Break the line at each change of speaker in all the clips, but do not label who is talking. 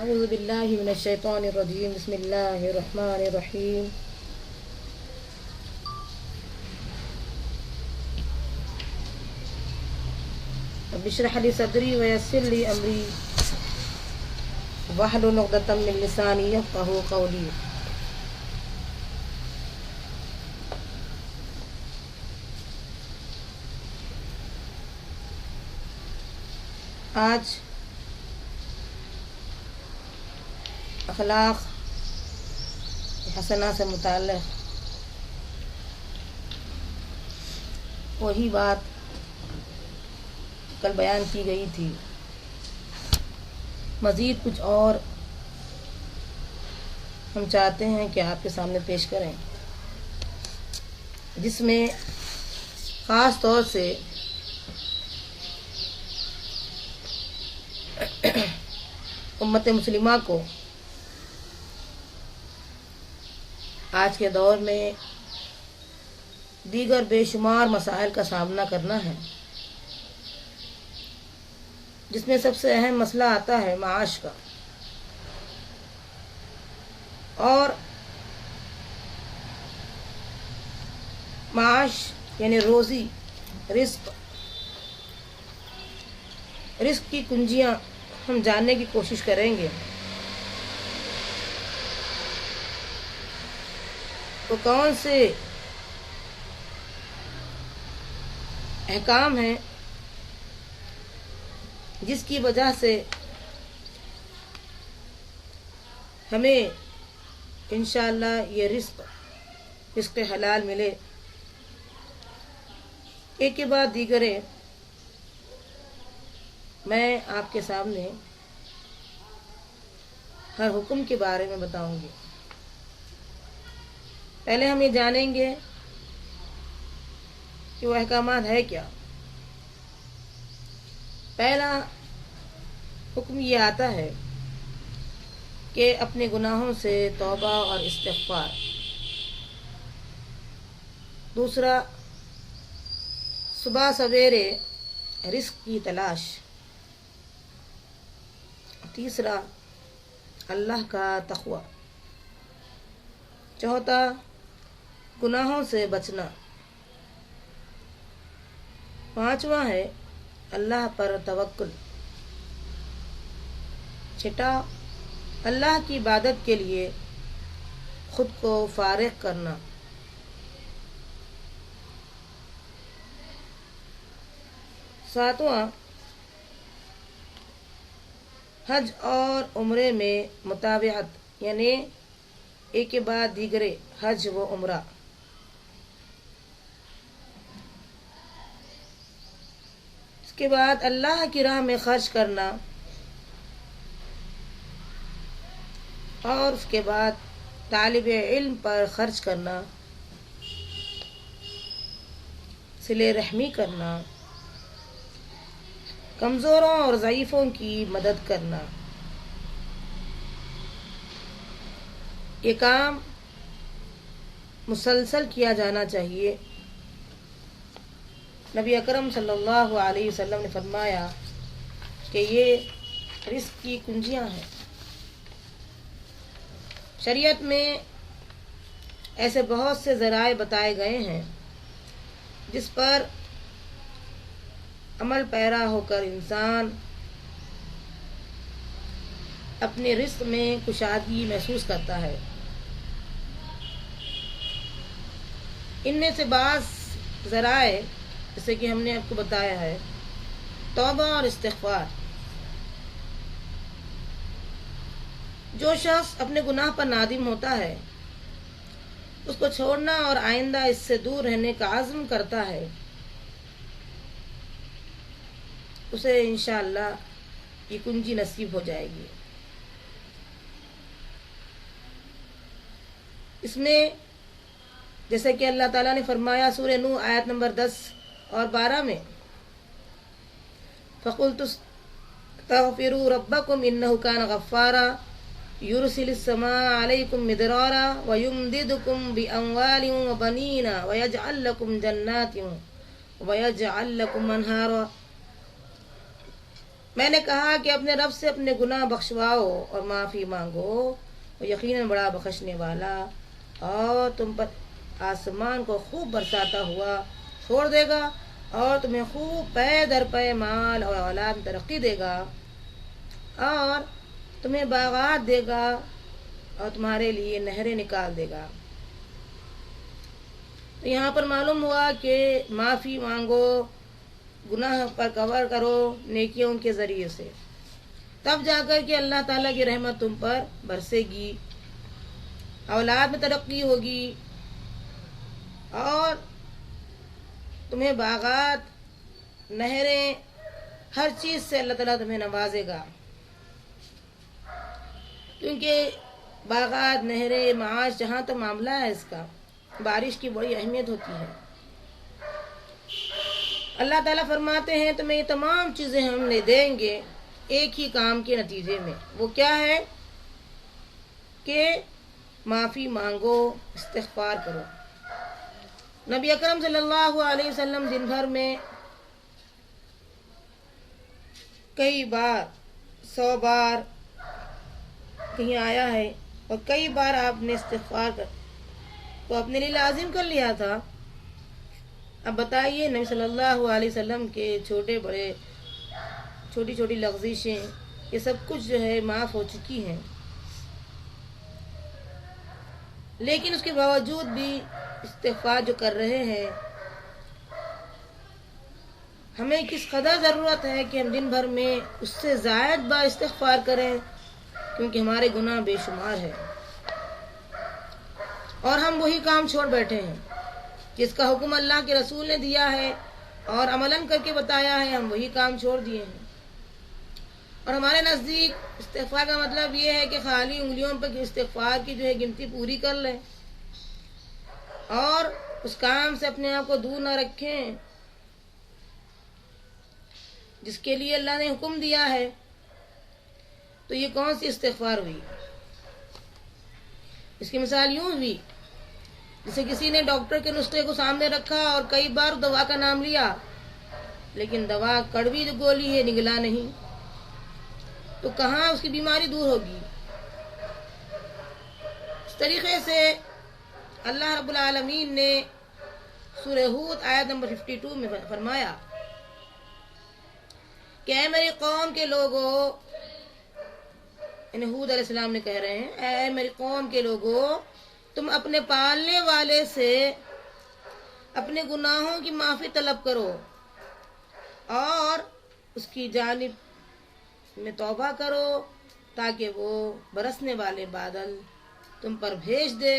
اعوذ باللہ من الشیطان الرجیم بسم اللہ الرحمن الرحیم رب اشرح لی صدری ویسر لی امری واحلل عقدۃ من لسانی یفقہوا قولی. آج اخلاق حسنہ سے متعلق وہی بات کل بیان کی گئی تھی. مزید کچھ اور ہم چاہتے ہیں کہ آپ کے سامنے پیش کریں، جس میں خاص طور سے امت مسلمہ کو آج کے دور میں دیگر بے شمار مسائل کا سامنا کرنا ہے، جس میں سب سے اہم مسئلہ آتا ہے معاش کا. اور معاش یعنی روزی، رزق کی کنجیاں ہم جاننے کی کوشش کریں گے. تو کون سے احکام ہیں جس کی وجہ سے ہمیں انشاءاللہ یہ رزق حلال ملے. ایک کے بعد دیگر میں آپ کے سامنے ہر حکم کے بارے میں بتاؤں گی. پہلے ہم یہ جانیں گے کہ وہ احکامات ہے کیا. پہلا حکم یہ آتا ہے کہ اپنے گناہوں سے توبہ اور استغفار. دوسرا، صبح سویرے رزق کی تلاش. تیسرا، اللہ کا تقوی. چوتھا، گناہوں سے بچنا. پانچواں ہے اللہ پر توکل. چھٹا، اللہ کی عبادت کے لیے خود کو فارغ کرنا. ساتواں، حج اور عمرے میں متابعت، یعنی ایک کے بعد دیگرے حج و عمرہ. اس کے بعد اللہ کی راہ میں خرچ کرنا، اور اس کے بعد طالب علم پر خرچ کرنا، صلہ رحمی کرنا، کمزوروں اور ضعیفوں کی مدد کرنا. یہ کام مسلسل کیا جانا چاہیے. نبی اکرم صلی اللہ علیہ وسلم نے فرمایا کہ یہ رزق کی کنجیاں ہیں. شریعت میں ایسے بہت سے ذرائع بتائے گئے ہیں جس پر عمل پیرا ہو کر انسان اپنے رزق میں کشادگی محسوس کرتا ہے. ان میں سے بعض ذرائع جیسے کہ ہم نے آپ کو بتایا ہے توبہ اور استغفار. جو شخص اپنے گناہ پر نادم ہوتا ہے، اس کو چھوڑنا اور آئندہ اس سے دور رہنے کا عزم کرتا ہے، اسے انشاءاللہ یہ کنجی نصیب ہو جائے گی. اس میں جیسے کہ اللہ تعالیٰ نے فرمایا سورہ نوح آیت نمبر 10 اور 12 میں، فَقُلْتُ اسْتَغْفِرُوا رَبَّكُمْ إِنَّهُ كَانَ غَفَّارًا يُرْسِلِ السَّمَاءَ عَلَيْكُمْ مِدْرَارًا وَيُمْدِدْكُمْ بِأَمْوَالٍ وَبَنِينَ وَيَجْعَلْ لَكُمْ جَنَّاتٍ وَيَجْعَلْ لَكُمْ أَنْهَارًا. میں نے کہا کہ اپنے رب سے اپنے گناہ بخشواؤ اور معافی مانگو، وہ یقیناً بڑا بخشنے والا اور تم پر آسمان کو خوب برساتا ہوا چھوڑ دے گا اور تمہیں خوب پے در پے مال اور اولاد میں ترقی دے گا اور تمہیں باغات دے گا اور تمہارے لیے نہریں نکال دے گا۔ تو یہاں پر معلوم ہوا کہ معافی مانگو، گناہ پر کور کرو نیکیوں کے ذریعے سے، تب جا کر کے اللہ تعالیٰ کی رحمت تم پر برسے گی، اولاد میں ترقی ہوگی اور تمہیں باغات، نہریں، ہر چیز سے اللہ تعالیٰ تمہیں نوازے گا، کیونکہ باغات، نہریں، معاش جہاں تو معاملہ ہے اس کا، بارش کی بڑی اہمیت ہوتی ہے۔ اللہ تعالیٰ فرماتے ہیں تمہیں یہ تمام چیزیں ہم نے دیں گے ایک ہی کام کے نتیجے میں، وہ کیا ہے کہ معافی مانگو، استغفار کرو۔ نبی اکرم صلی اللہ علیہ وسلم دن بھر میں کئی بار، 100 بار کہیں آیا ہے اور کئی بار آپ نے استغفار کو اپنے لیے لازم کر لیا تھا۔ اب بتائیے نبی صلی اللہ علیہ وسلم کے چھوٹے بڑے، چھوٹی چھوٹی لغزشیں، یہ سب کچھ جو ہے معاف ہو چکی ہیں، لیکن اس کے باوجود بھی استغفار جو کر رہے ہیں، ہمیں کس قدر ضرورت ہے کہ ہم دن بھر میں اس سے زائد بار استغفار کریں، کیونکہ ہمارے گناہ بے شمار ہیں اور ہم وہی کام چھوڑ بیٹھے ہیں جس کا حکم اللہ کے رسول نے دیا ہے اور عملاً کر کے بتایا ہے، ہم وہی کام چھوڑ دیے ہیں۔ اور ہمارے نزدیک استغفار کا مطلب یہ ہے کہ خالی انگلیوں پر استغفار کی جو ہے گنتی پوری کر لیں اور اس کام سے اپنے آپ کو دور نہ رکھیں جس کے لیے اللہ نے حکم دیا ہے۔ تو یہ کون سی استغفار ہوئی؟ اس کی مثال یوں ہوئی جسے کسی نے ڈاکٹر کے نسخے کو سامنے رکھا اور کئی بار دوا کا نام لیا، لیکن دوا کڑوی گولی ہے، نگلا نہیں، تو کہاں اس کی بیماری دور ہوگی؟ اس طریقے سے اللہ رب العالمین نے سورہ ہود آیت نمبر 52 میں فرمایا کہ اے میری قوم کے لوگوں، یعنی ہود علیہ السلام نے کہہ رہے ہیں، اے میری قوم کے لوگوں، تم اپنے پالنے والے سے اپنے گناہوں کی معافی طلب کرو اور اس کی جانب میں توبہ کرو تاکہ وہ برسنے والے بادل تم پر بھیج دے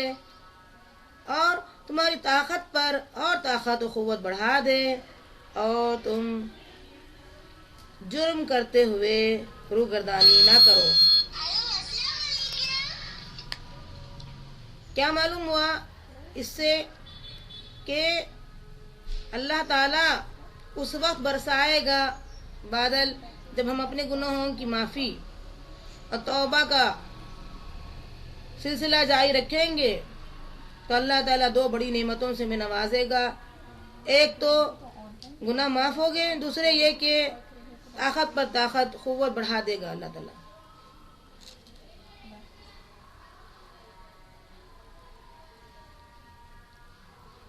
اور تمہاری طاقت پر اور طاقت و قوت بڑھا دے اور تم جرم کرتے ہوئے روگردانی نہ کرو۔ کیا معلوم ہوا اس سے کہ اللہ تعالیٰ اس وقت برسائے گا بادل جب ہم اپنے گناہوں کی معافی اور توبہ کا سلسلہ جاری رکھیں گے تو اللہ تعالیٰ 2 بڑی نعمتوں سے ہمیں نوازے گا۔ ایک تو گناہ معاف ہو گئے، دوسرے یہ کہ طاقت پر طاقت، قوت بڑھا دے گا اللہ تعالیٰ۔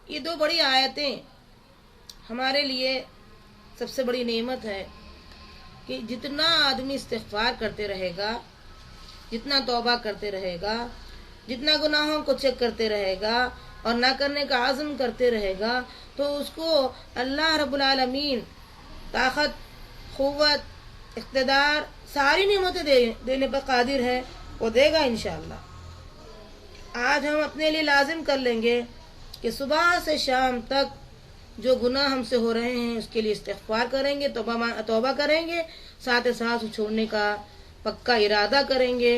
یہ 2 بڑی آیتیں ہمارے لیے سب سے بڑی نعمت ہے کہ جتنا آدمی استغفار کرتے رہے گا، جتنا توبہ کرتے رہے گا، جتنا گناہوں کو چیک کرتے رہے گا اور نہ کرنے کا عزم کرتے رہے گا، تو اس کو اللہ رب العالمین طاقت، قوت، اقتدار، ساری نعمتیں دینے پر قادر ہے، وہ دے گا انشاءاللہ۔ آج ہم اپنے لیے لازم کر لیں گے کہ صبح سے شام تک جو گناہ ہم سے ہو رہے ہیں اس کے لیے استغفار کریں گے، توبہ کریں گے، ساتھ ساتھ چھوڑنے کا پکا ارادہ کریں گے،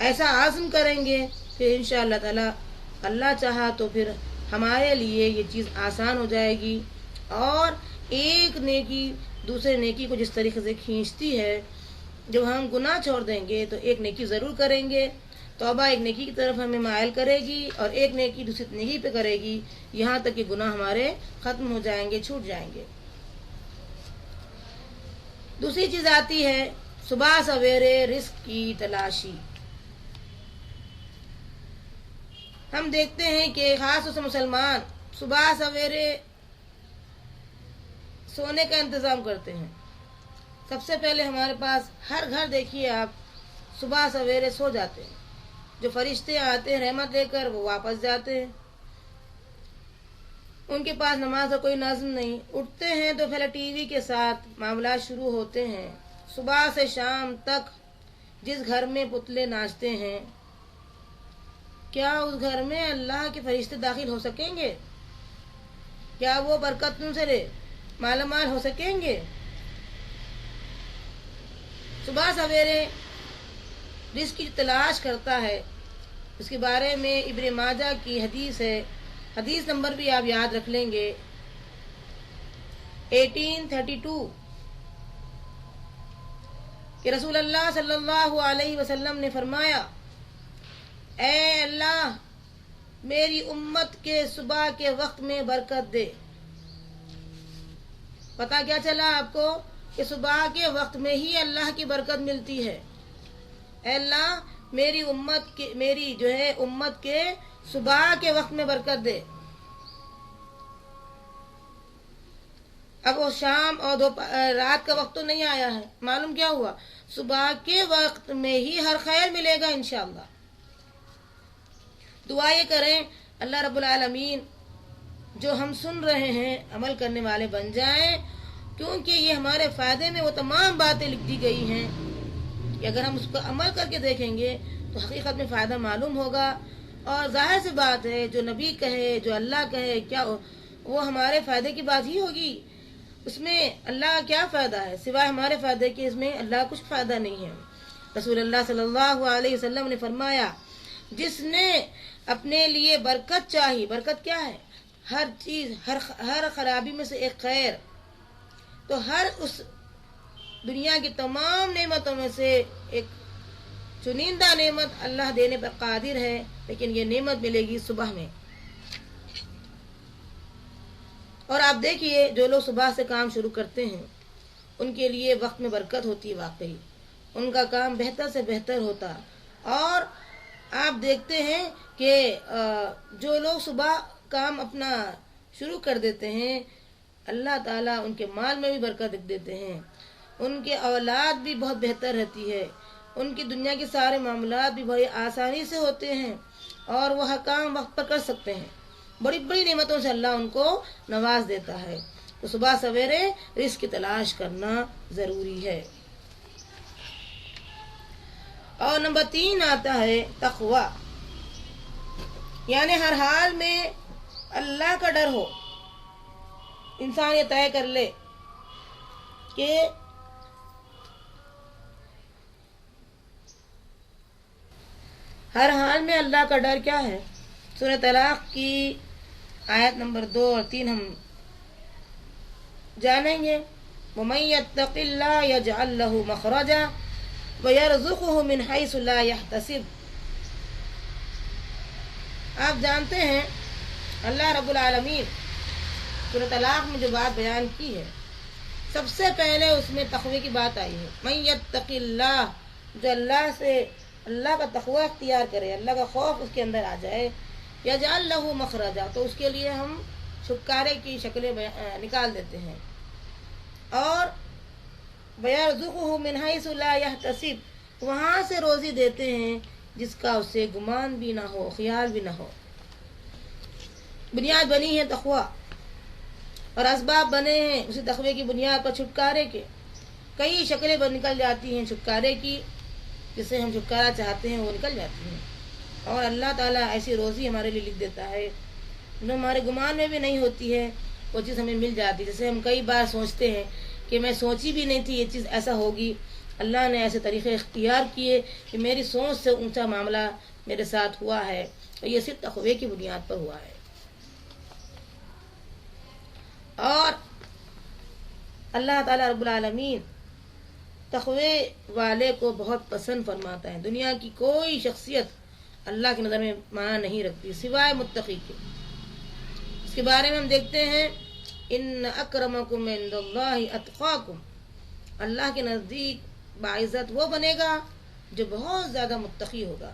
ایسا عزم کریں گے، پھر انشاءاللہ تعالی اللہ چاہا تو پھر ہمارے لیے یہ چیز آسان ہو جائے گی اور ایک نیکی دوسرے نیکی کو جس طریقے سے کھینچتی ہے، جب ہم گناہ چھوڑ دیں گے تو ایک نیکی ضرور کریں گے، توبہ ایک نیکی کی طرف ہمیں مائل کرے گی اور ایک نیکی دوسری نیکی پہ کرے گی، یہاں تک کہ گناہ ہمارے ختم ہو جائیں گے، چھوٹ جائیں گے۔ دوسری چیز آتی ہے صبح سویرے رزق کی تلاشی. ہم دیکھتے ہیں کہ خاص طور سے مسلمان صبح سویرے سونے کا انتظام کرتے ہیں. سب سے پہلے ہمارے پاس ہر گھر دیکھیے آپ صبح سویرے سو جاتے ہیں. جو فرشتے آتے ہیں رحمت لے کر وہ واپس جاتے ہیں. ان کے پاس نماز کا کوئی نظم نہیں. اٹھتے ہیں تو پہلے ٹی وی کے ساتھ معاملات شروع ہوتے ہیں. صبح سے شام تک جس گھر میں پتلے ناچتے ہیں کیا اس گھر میں اللہ کے فرشتے داخل ہو سکیں گے؟ کیا وہ برکتوں سے مالا مال ہو سکیں گے؟ صبح سویرے رزق کی تلاش کرتا ہے اس کے بارے میں ابن ماجہ کی حدیث ہے. حدیث نمبر بھی آپ یاد رکھ لیں گے 1832 کہ رسول اللہ صلی اللہ علیہ وسلم نے فرمایا اے اللہ میری امت کے صبح کے وقت میں برکت دے. پتہ کیا چلا آپ کو کہ صبح کے وقت میں ہی اللہ کی برکت ملتی ہے. اے اللہ میری امت کے صبح کے وقت میں برکت دے. اب وہ شام اور رات کا وقت تو نہیں آیا ہے. معلوم کیا ہوا؟ صبح کے وقت میں ہی ہر خیر ملے گا انشاءاللہ. دعا یہ کریں اللہ رب العالمین جو ہم سن رہے ہیں عمل کرنے والے بن جائیں، کیونکہ یہ ہمارے فائدے میں وہ تمام باتیں لکھ دی گئی ہیں کہ اگر ہم اس کو عمل کر کے دیکھیں گے تو حقیقت میں فائدہ معلوم ہوگا. اور ظاہر سی بات ہے جو نبی کہے جو اللہ کہے کیا وہ ہمارے فائدے کی بات ہی ہوگی. اس میں اللہ کا کیا فائدہ ہے سوائے ہمارے فائدے کے؟ اس میں اللہ کا کچھ فائدہ نہیں ہے. رسول اللہ صلی اللہ علیہ وسلم نے فرمایا جس نے اپنے لیے برکت چاہی، برکت کیا ہے؟ ہر چیز، ہر خرابی میں سے ایک خیر. تو ہر اس دنیا کی تمام نعمتوں میں سے ایک چنندہ نعمت اللہ دینے پر قادر ہے، لیکن یہ نعمت ملے گی صبح میں. اور آپ دیکھیے جو لوگ صبح سے کام شروع کرتے ہیں ان کے لیے وقت میں برکت ہوتی ہے. واقعی ان کا کام بہتر سے بہتر ہوتا. اور آپ دیکھتے ہیں کہ جو لوگ صبح کام اپنا شروع کر دیتے ہیں اللہ تعالیٰ ان کے مال میں بھی برکت دیتے ہیں. ان کے اولاد بھی بہت بہتر رہتی ہے. ان کی دنیا کے سارے معاملات بھی بڑی آسانی سے ہوتے ہیں اور وہ ہر کام وقت پر کر سکتے ہیں. بڑی بڑی نعمتوں سے اللہ ان کو نواز دیتا ہے. تو صبح سویرے رزق کی تلاش کرنا ضروری ہے. اور نمبر 3 آتا ہے تقوی، یعنی ہر حال میں اللہ کا ڈر ہو. انسان یہ طے کر لے کہ ہر حال میں اللہ کا ڈر کیا ہے. سورہ طلاق کی آیت نمبر 2 اور 3 ہم جانیں گے. وَمَن يَتَّقِ اللَّهَ يَجْعَل لَّهُ مَخْرَجًا وَيَرْزُقْهُ مِنْ حَيْثُ لَا يَحْتَسِبُ. آپ جانتے ہیں اللہ رب العالمین سورہ طلاق میں جو بات بیان کی ہے سب سے پہلے اس میں تقوی کی بات آئی ہے. مَن يَتَّقِ اللَّهَ، جو اللہ کا تقوی اختیار کرے، اللہ کا خوف اس کے اندر آ جائے، یجعل لہ مخرجا، تو اس کے لیے ہم چھٹکارے کی شکلیں نکال دیتے ہیں. اور وَيَرْزُقُهُ مِنْ حَيْثُ لَا يَحْتَسِبُ، وہاں سے روزی دیتے ہیں جس کا اسے گمان بھی نہ ہو، خیال بھی نہ ہو. بنیاد بنی ہے تقوی اور اسباب بنے ہیں اسی تقوی کی بنیاد پر چھٹکارے کے. کئی شکلیں نکل جاتی ہیں چھٹکارے کی، جس سے ہم چھٹکارا چاہتے ہیں وہ نکل جاتی ہیں. اور اللہ تعالیٰ ایسی روزی ہمارے لیے لکھ دیتا ہے جو ہمارے گمان میں بھی نہیں ہوتی ہے، وہ چیز ہمیں مل جاتی. جیسے ہم کئی بار سوچتے ہیں کہ میں سوچی بھی نہیں تھی یہ چیز ایسا ہوگی، اللہ نے ایسے طریقے اختیار کیے کہ میری سوچ سے اونچا معاملہ میرے ساتھ ہوا ہے، اور یہ صرف تقوی کی بنیاد پر ہوا ہے. اور اللہ تعالیٰ رب العالمین تقوی والے کو بہت پسند فرماتا ہے. دنیا کی کوئی شخصیت اللہ کی نظر میں معنی نہیں رکھتی سوائے متقی کے. اس کے بارے میں ہم دیکھتے ہیں ان اکرمکم عند اللہ اتقاکم، اللہ کے نزدیک باعزت وہ بنے گا جو بہت زیادہ متقی ہوگا۔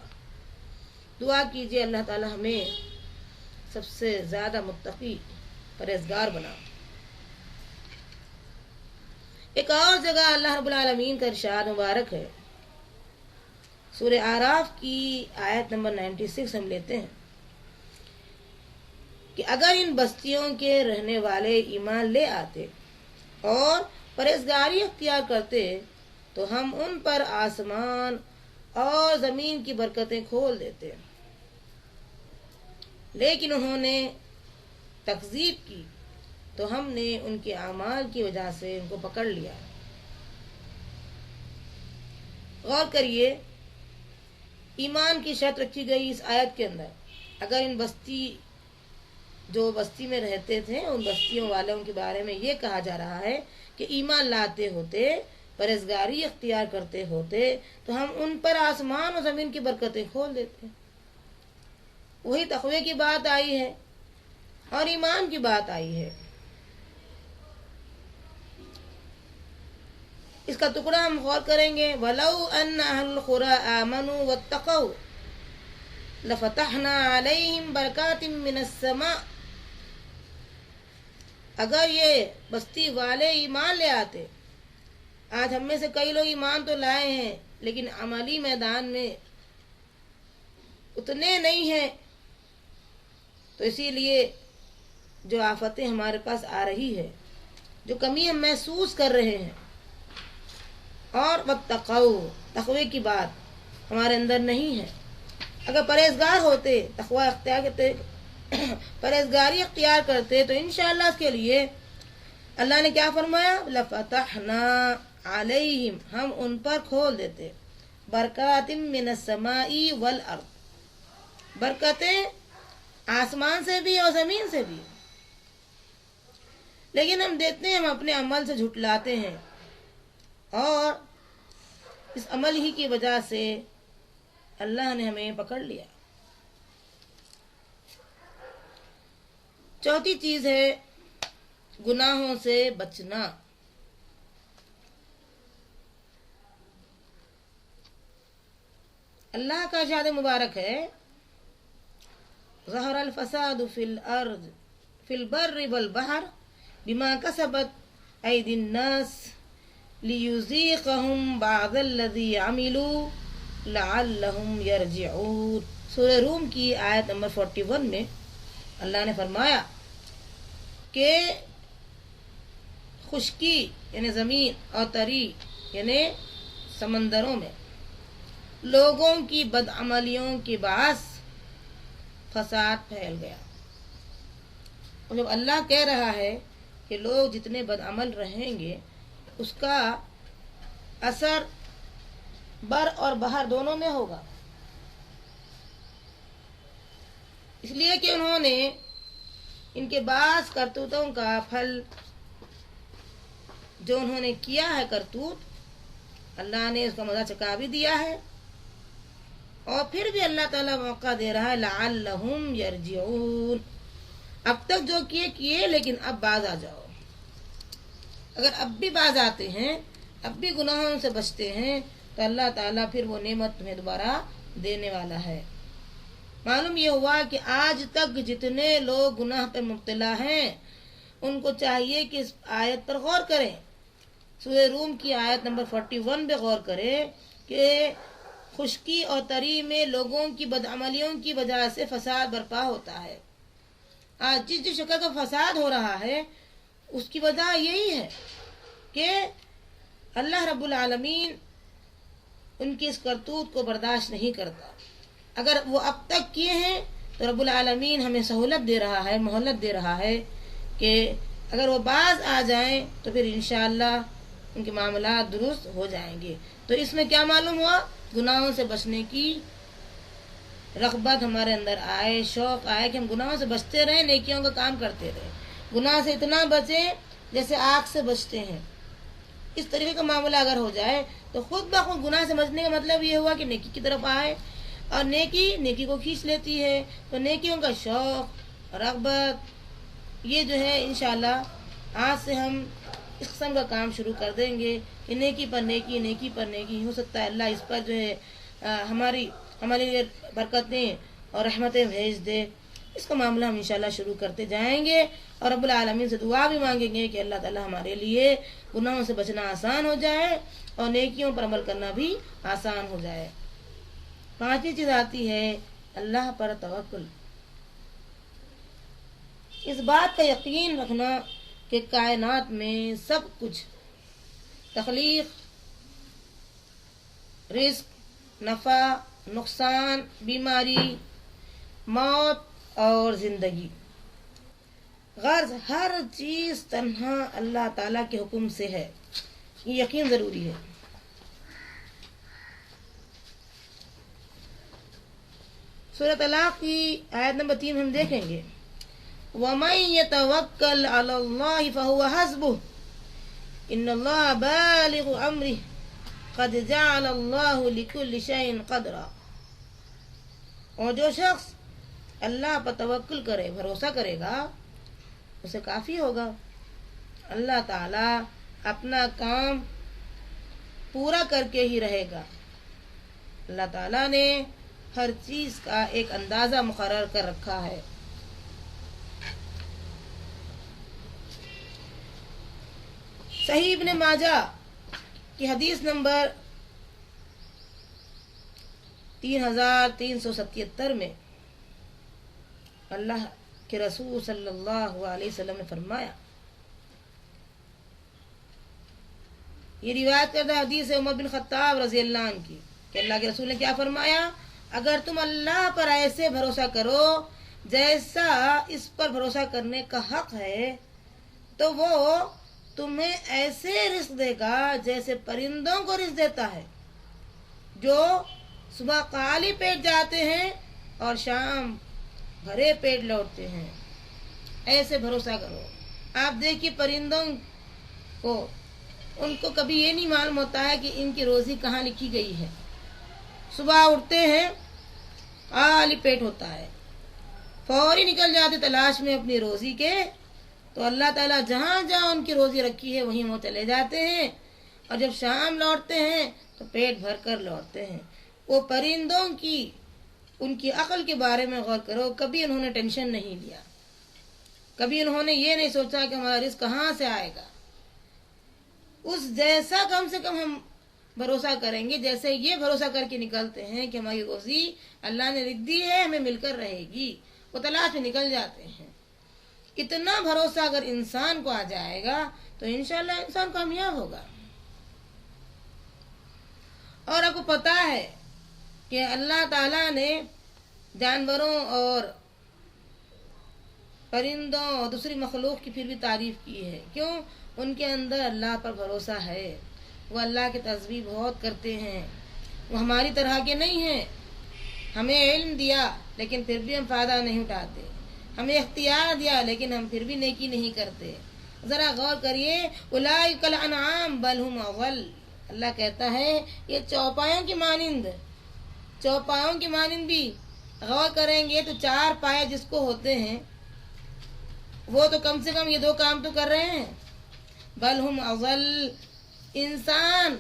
دعا کیجیے اللہ تعالی ہمیں سب سے زیادہ متقی پرہیزگار بنا۔ ایک اور جگہ اللہ رب العالمین کا ارشاد مبارک ہے، سورہ اعراف کی آیت نمبر 96 ہم لیتے ہیں کہ اگر ان بستیوں کے رہنے والے ایمان لے آتے اور پرہیزگاری اختیار کرتے تو ہم ان پر آسمان اور زمین کی برکتیں کھول دیتے، لیکن انہوں نے تکذیب کی تو ہم نے ان کے اعمال کی وجہ سے ان کو پکڑ لیا۔ غور کریے، ایمان کی شرط رکھی گئی اس آیت کے اندر۔ اگر ان جو بستی میں رہتے تھے ان بستیوں والوں کے بارے میں یہ کہا جا رہا ہے کہ ایمان لاتے ہوتے، پرہیزگاری اختیار کرتے ہوتے تو ہم ان پر آسمان اور زمین کی برکتیں کھول دیتے۔ وہی تقوی کی بات آئی ہے اور ایمان کی بات آئی ہے۔ اس کا ٹکڑا ہم غور کریں گے، وَلَوْ أَنَّ أَهْلَ الْقُرَىٰ آمَنُوا وَاتَّقَوْا لَفَتَحْنَا عَلَيْهِمْ بَرَكَاتٍ مِّنَ السَّمَاءِ۔ اگر یہ بستی والے ایمان لے آتے، آج ہم میں سے کئی لوگ ایمان تو لائے ہیں لیکن عملی میدان میں اتنے نہیں ہیں، تو اسی لیے جو آفتیں ہمارے پاس آ رہی ہے، جو کمی ہم محسوس کر رہے ہیں، اور واتقوا، تقوی کی بات ہمارے اندر نہیں ہے۔ اگر پرہیزگار ہوتے، تقوی اختیار کرتے، پرہیزگاری اختیار کرتے تو انشاءاللہ اس کے لیے اللہ نے کیا فرمایا، لفتحنا علیہم، ہم ان پر کھول دیتے، برکات من السماء والارض، برکتیں آسمان سے بھی اور زمین سے بھی۔ لیکن ہم دیکھتے ہیں ہم اپنے عمل سے جھٹلاتے ہیں اور اس عمل ہی کی وجہ سے اللہ نے ہمیں پکڑ لیا۔ چوتھی چیز ہے گناہوں سے بچنا۔ اللہ کا ارشاد مبارک ہے، ظہر الفساد فی الارض فی البر والبحر بما کسبت ایدی الناس لیذیقہم بعض الذی عملوا لعلہم یرجعون۔ سورہ روم کی آیت نمبر 41 میں اللہ نے فرمایا کہ خشکی یعنی زمین اور تری یعنی سمندروں میں لوگوں کی بدعملیوں کے باعث فساد پھیل گیا۔ اور جب اللہ کہہ رہا ہے کہ لوگ جتنے بدعمل رہیں گے اس کا اثر بر اور بحر دونوں میں ہوگا، اس لیے کہ انہوں نے ان کے بعض کرتوتوں کا پھل جو انہوں نے کیا ہے کرتوت، اللہ نے اس کا مزہ چکا بھی دیا ہے، اور پھر بھی اللہ تعالیٰ موقع دے رہا ہے لعلہم یرجعون، اب تک جو کیے لیکن اب باز آ جاؤ۔ اگر اب بھی باز آتے ہیں، اب بھی گناہوں سے بچتے ہیں تو اللہ تعالیٰ پھر وہ نعمت تمہیں دوبارہ دینے والا ہے۔ معلوم یہ ہوا کہ آج تک جتنے لوگ گناہ پہ مبتلا ہیں ان کو چاہیے کہ اس آیت پر غور کریں، سورہ روم کی آیت نمبر 41 پہ غور کریں کہ خشکی اور تری میں لوگوں کی بدعملیوں کی وجہ سے فساد برپا ہوتا ہے۔ آج جس شکل کا فساد ہو رہا ہے اس کی وجہ یہی ہے کہ اللہ رب العالمین ان کی اس کرتوت کو برداشت نہیں کرتا۔ اگر وہ اب تک کیے ہیں تو رب العالمین ہمیں سہولت دے رہا ہے، مہلت دے رہا ہے کہ اگر وہ باز آ جائیں تو پھر انشاءاللہ ان کے معاملات درست ہو جائیں گے۔ تو اس میں کیا معلوم ہوا، گناہوں سے بچنے کی رغبت ہمارے اندر آئے، شوق آئے کہ ہم گناہوں سے بچتے رہیں، نیکیوں کا کام کرتے رہیں، گناہ سے اتنا بچیں جیسے آگ سے بچتے ہیں۔ اس طریقے کا معاملہ اگر ہو جائے تو خود بخود گناہ سے بچنے کا مطلب یہ ہوا کہ نیکی کی طرف آئے، اور نیکی کو کھینچ لیتی ہے، تو نیکیوں کا شوق، رغبت، یہ جو ہے انشاءاللہ آج سے ہم اس قسم کا کام شروع کر دیں گے کہ نیکی پر نیکی، نیکی پر نیکی، ہو سکتا ہے اللہ اس پر جو ہے ہمارے لیے برکتیں اور رحمتیں بھیج دے۔ اس کا معاملہ ہم انشاءاللہ شروع کرتے جائیں گے، اور رب العالمین سے دعا بھی مانگیں گے کہ اللہ تعالیٰ ہمارے لیے گناہوں سے بچنا آسان ہو جائے اور نیکیوں پر عمل کرنا بھی آسان ہو جائے۔ پانچویں چیز آتی ہے اللہ پر توکل۔ اس بات کا یقین رکھنا کہ کائنات میں سب کچھ، تخلیق، رزق، نفع، نقصان، بیماری، موت اور زندگی، غرض ہر چیز تنہا اللہ تعالیٰ کے حکم سے ہے، یہ یقین ضروری ہے۔ سورۃ طلاق کی آیت نمبر 3 ہم دیکھیں گے، وَمَن يَتَوَكَّلْ عَلَى اللَّهِ فَهُوَ حَسْبُهُ إِنَّ اللَّهَ بَالِغُ أَمْرِهِ قَدْ جَعَلَ اللَّهُ لِكُلِّ شَيْءٍ قَدْرًا۔ اور جو شخص اللہ پر توکل کرے، بھروسہ کرے گا، اسے کافی ہوگا۔ اللہ تعالی اپنا کام پورا کر کے ہی رہے گا۔ اللہ تعالی نے ہر چیز کا ایک اندازہ مقرر کر رکھا ہے۔ صحیح ابن ماجہ کی حدیث نمبر 3377 میں اللہ کے رسول صلی اللہ علیہ وسلم نے فرمایا، یہ روایت کردہ حدیث ہے عمر بن خطاب رضی اللہ عنہ کی، کہ اللہ کے رسول نے کیا فرمایا، اگر تم اللہ پر ایسے بھروسہ کرو جیسا اس پر بھروسہ کرنے کا حق ہے، تو وہ تمہیں ایسے رزق دے گا جیسے پرندوں کو رزق دیتا ہے، جو صبح خالی پیٹ جاتے ہیں اور شام بھرے پیٹ لوٹتے ہیں۔ ایسے بھروسہ کرو۔ آپ دیکھیے پرندوں کو، ان کو کبھی یہ نہیں معلوم ہوتا ہے کہ ان کی روزی کہاں لکھی گئی ہے۔ صبح اٹھتے ہیں، خالی پیٹ ہوتا ہے، فوری نکل جاتے تلاش میں اپنی روزی کے، تو اللہ تعالیٰ جہاں جہاں ان کی روزی رکھی ہے وہیں وہ چلے جاتے ہیں، اور جب شام لوٹتے ہیں تو پیٹ بھر کر لوٹتے ہیں۔ وہ پرندوں کی، ان کی عقل کے بارے میں غور کرو، کبھی انہوں نے ٹینشن نہیں لیا، کبھی انہوں نے یہ نہیں سوچا کہ ہمارا رزق کہاں سے آئے گا۔ اس جیسا کم سے کم ہم بھروسہ کریں گے، جیسے یہ بھروسہ کر کے نکلتے ہیں کہ ہماری روزی اللہ نے لکھ دی ہے، ہمیں مل کر رہے گی، وہ تلاش میں نکل جاتے ہیں۔ اتنا بھروسہ اگر انسان کو آ جائے گا تو انشاءاللہ انسان کامیاب ہوگا۔ اور آپ کو پتا ہے کہ اللہ تعالیٰ نے جانوروں اور پرندوں اور دوسری مخلوق کی پھر بھی تعریف کی ہے، کیوں؟ ان کے اندر اللہ پر بھروسہ ہے، وہ اللہ کی تسبیح بہت کرتے ہیں، وہ ہماری طرح کے نہیں ہیں۔ ہمیں علم دیا لیکن پھر بھی ہم فائدہ نہیں اٹھاتے، ہمیں اختیار دیا لیکن ہم پھر بھی نیکی نہیں کرتے۔ ذرا غور کریے، اولئک الانعام بل هم اضل، اللہ کہتا ہے یہ چوپایوں کی مانند، چوپایوں کی مانند بھی غور کریں گے تو 4 پائے جس کو ہوتے ہیں وہ تو کم سے کم یہ 2 کام تو کر رہے ہیں۔ بل هم اضل، انسان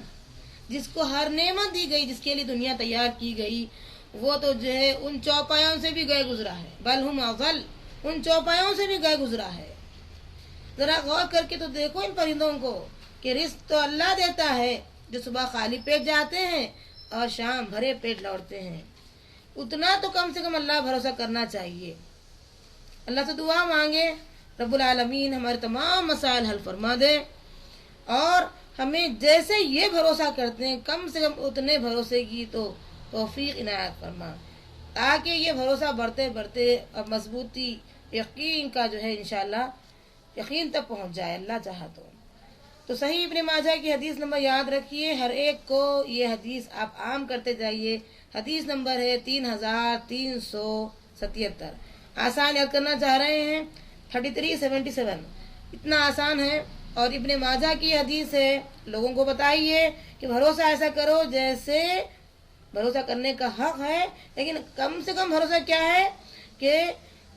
جس کو ہر نعمت دی گئی، جس کے لیے دنیا تیار کی گئی، وہ تو جو ہے ان چوپایوں سے بھی گئے گزرا ہے۔ بل هم اضل، ان چوپایوں سے بھی گئے گزرا ہے۔ ذرا غور کر کے تو دیکھو ان پرندوں کو، کہ رزق تو اللہ دیتا ہے، جو صبح خالی پیٹ جاتے ہیں اور شام بھرے پیٹ لوٹتے ہیں۔ اتنا تو کم سے کم اللہ بھروسہ کرنا چاہیے۔ اللہ سے دعا مانگے رب العالمین ہمارے تمام مسائل حل فرما دے، اور ہمیں جیسے یہ بھروسہ کرتے ہیں کم سے کم اتنے بھروسے کی تو توفیق عنایت فرما، تاکہ یہ بھروسہ بڑھتے بڑھتے اب مضبوطی یقین کا جو ہے انشاءاللہ یقین تک پہنچ جائے، اللہ چاہا تو صحیح ابن ماجہ کی حدیث نمبر یاد رکھیے، ہر ایک کو یہ حدیث آپ عام کرتے جائیے۔ حدیث نمبر ہے 3377۔ آسان یاد کرنا چاہ رہے ہیں 3377، اتنا آسان ہے۔ اور ابن ماجہ کی حدیث ہے، لوگوں کو بتائیے کہ بھروسہ ایسا کرو جیسے بھروسہ کرنے کا حق ہے، لیکن کم سے کم بھروسہ کیا ہے کہ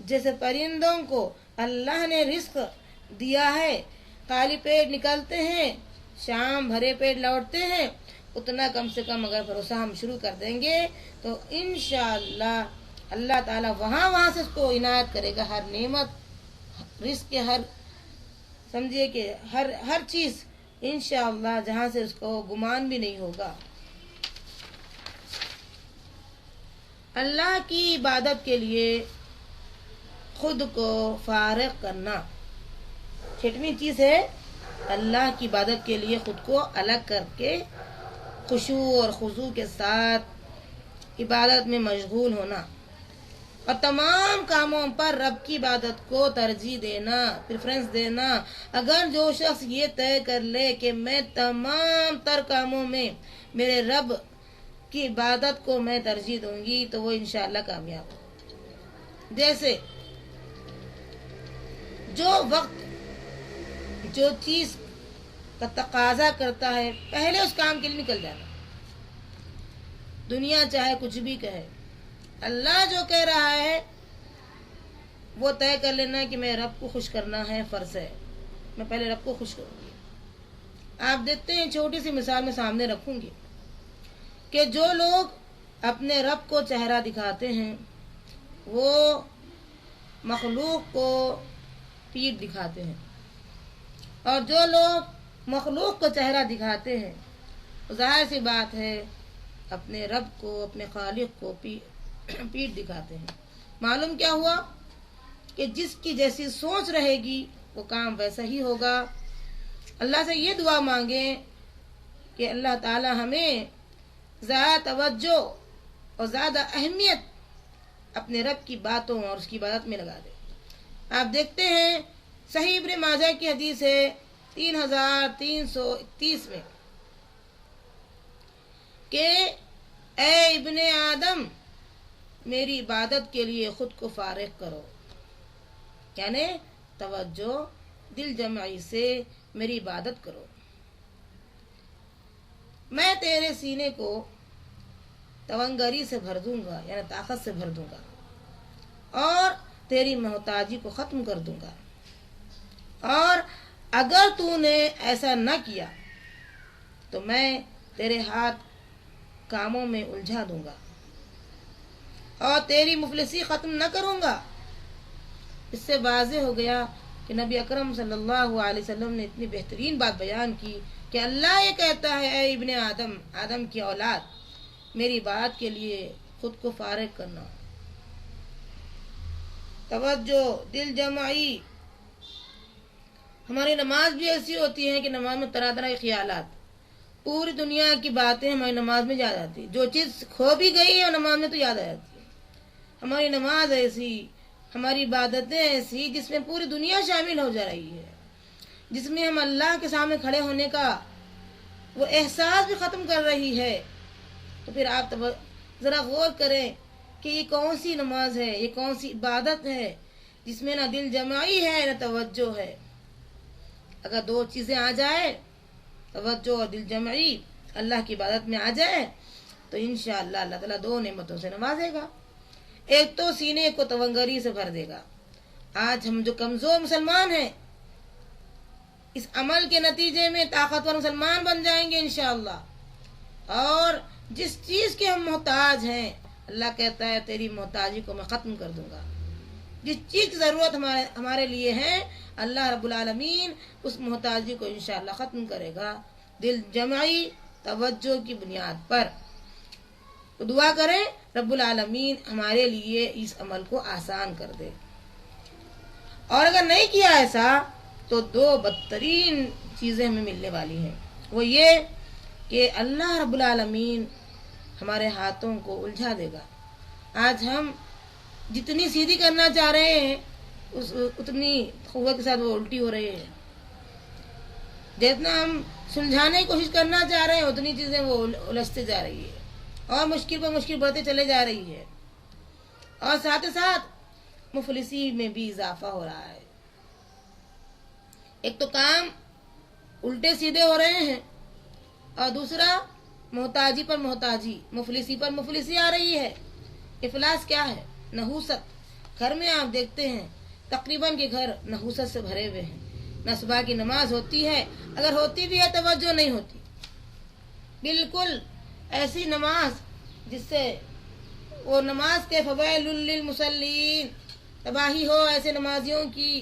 جیسے پرندوں کو اللہ نے رزق دیا ہے، خالی پیٹ نکلتے ہیں، شام بھرے پیٹ لوٹتے ہیں، اتنا کم سے کم اگر بھروسہ ہم شروع کر دیں گے تو انشاءاللہ اللہ تعالیٰ وہاں سے اس کو عنایت کرے گا، ہر نعمت، رزق کے ہر، سمجھیے کہ ہر چیز انشاءاللہ، جہاں سے اس کو گمان بھی نہیں ہوگا۔ اللہ کی عبادت کے لیے خود کو فارغ کرنا، چھٹویں چیز ہے اللہ کی عبادت کے لیے خود کو الگ کر کے خشوع اور خضوع کے ساتھ عبادت میں مشغول ہونا، اور تمام کاموں پر رب کی عبادت کو ترجیح دینا، پریفرنس دینا۔ اگر جو شخص یہ طے کر لے کہ میں تمام تر کاموں میں میرے رب کی عبادت کو میں ترجیح دوں گی تو وہ انشاءاللہ کامیاب ہو۔ جیسے جو وقت جو چیز کا تقاضا کرتا ہے پہلے اس کام کے لیے نکل جانا، دنیا چاہے کچھ بھی کہے، اللہ جو کہہ رہا ہے وہ طے کر لینا کہ میں رب کو خوش کرنا ہے، فرض ہے، میں پہلے رب کو خوش کروں گی۔ آپ دیکھتے ہیں، چھوٹی سی مثال میں سامنے رکھوں گی کہ جو لوگ اپنے رب کو چہرہ دکھاتے ہیں وہ مخلوق کو پیٹھ دکھاتے ہیں، اور جو لوگ مخلوق کو چہرہ دکھاتے ہیں ظاہر سی بات ہے اپنے رب کو، اپنے خالق کو پیٹھ دکھاتے ہیں۔ معلوم کیا ہوا کہ جس کی جیسی سوچ رہے گی وہ کام ویسا ہی ہوگا۔ اللہ سے یہ دعا مانگیں کہ اللہ تعالی ہمیں زیادہ توجہ اور زیادہ اہمیت اپنے رب کی باتوں اور اس کی عبادت میں لگا دے۔ آپ دیکھتے ہیں صحیح ابن ماجہ کی حدیث ہے 3331 میں کہ اے ابن آدم میری عبادت کے لیے خود کو فارغ کرو، یعنی توجہ دل جمعی سے میری عبادت کرو، میں تیرے سینے کو توانگری سے بھر دوں گا، یعنی طاقت سے بھر دوں گا، اور تیری محتاجی کو ختم کر دوں گا، اور اگر تو نے ایسا نہ کیا تو میں تیرے ہاتھ کاموں میں الجھا دوں گا اور تیری مفلسی ختم نہ کروں گا۔ اس سے واضح ہو گیا کہ نبی اکرم صلی اللہ علیہ وسلم نے اتنی بہترین بات بیان کی کہ اللہ یہ کہتا ہے اے ابن آدم، آدم کی اولاد، میری بات کے لیے خود کو فارغ کرنا، توجہ دل جمعی۔ ہماری نماز بھی ایسی ہوتی ہے کہ نماز میں طرح طرح کے خیالات، پوری دنیا کی باتیں ہماری نماز میں یاد آتی، جو چیز کھو بھی گئی ہے نماز میں تو یاد آ جاتی ہے۔ ہماری نماز ایسی، ہماری عبادتیں ایسی جس میں پوری دنیا شامل ہو جا رہی ہے، جس میں ہم اللہ کے سامنے کھڑے ہونے کا وہ احساس بھی ختم کر رہی ہے۔ تو پھر آپ ذرا غور کریں کہ یہ کون سی نماز ہے، یہ کون سی عبادت ہے جس میں نہ دل جمعی ہے نہ توجہ ہے۔ اگر دو چیزیں آ جائے، توجہ اور دل جمعی اللہ کی عبادت میں آ جائے تو انشاءاللہ اللہ تعالیٰ دو نعمتوں سے نوازے گا۔ ایک تو سینے کو توانگری سے بھر دے گا۔ آج ہم جو کمزور مسلمان ہیں اس عمل کے نتیجے میں طاقتور مسلمان بن جائیں گے انشاءاللہ، اور جس چیز کے ہم محتاج ہیں اللہ کہتا ہے تیری محتاجی کو میں ختم کر دوں گا۔ جس چیز کی ضرورت ہمارے لیے ہے اللہ رب العالمین اس محتاجی کو انشاءاللہ ختم کرے گا، دل جمعی توجہ کی بنیاد پر۔ تو دعا کریں رب العالمین ہمارے لیے اس عمل کو آسان کر دے، اور اگر نہیں کیا ایسا تو دو بدترین چیزیں ہمیں ملنے والی ہیں، وہ یہ کہ اللہ رب العالمین ہمارے ہاتھوں کو الجھا دے گا۔ آج ہم جتنی سیدھی کرنا چاہ رہے ہیں اتنی قوت کے ساتھ وہ الٹی ہو رہی ہے، جتنا ہم سلجھانے کی کوشش کرنا چاہ رہے ہیں اتنی چیزیں وہ الجھتے جا رہی ہے، اور مشکل پر مشکل بڑھتے چلے جا رہی ہے، اور ساتھ ہی ساتھ مفلسی میں بھی اضافہ ہو رہا ہے۔ ایک تو کام الٹے سیدھے ہو رہے ہیں، اور دوسرا محتاجی پر محتاجی، مفلسی پر مفلسی آ رہی ہے۔ افلاس کیا ہے؟ نحوست۔ گھر میں آپ دیکھتے ہیں تقریباً کے گھر نحوست سے بھرے ہوئے ہیں، نہ صبح کی نماز ہوتی ہے، اگر ہوتی بھی ہے توجہ نہیں ہوتی، بالکل ایسی نماز جس سے وہ نماز کے فویل للمصلین، تباہی ہو ایسے نمازیوں کی،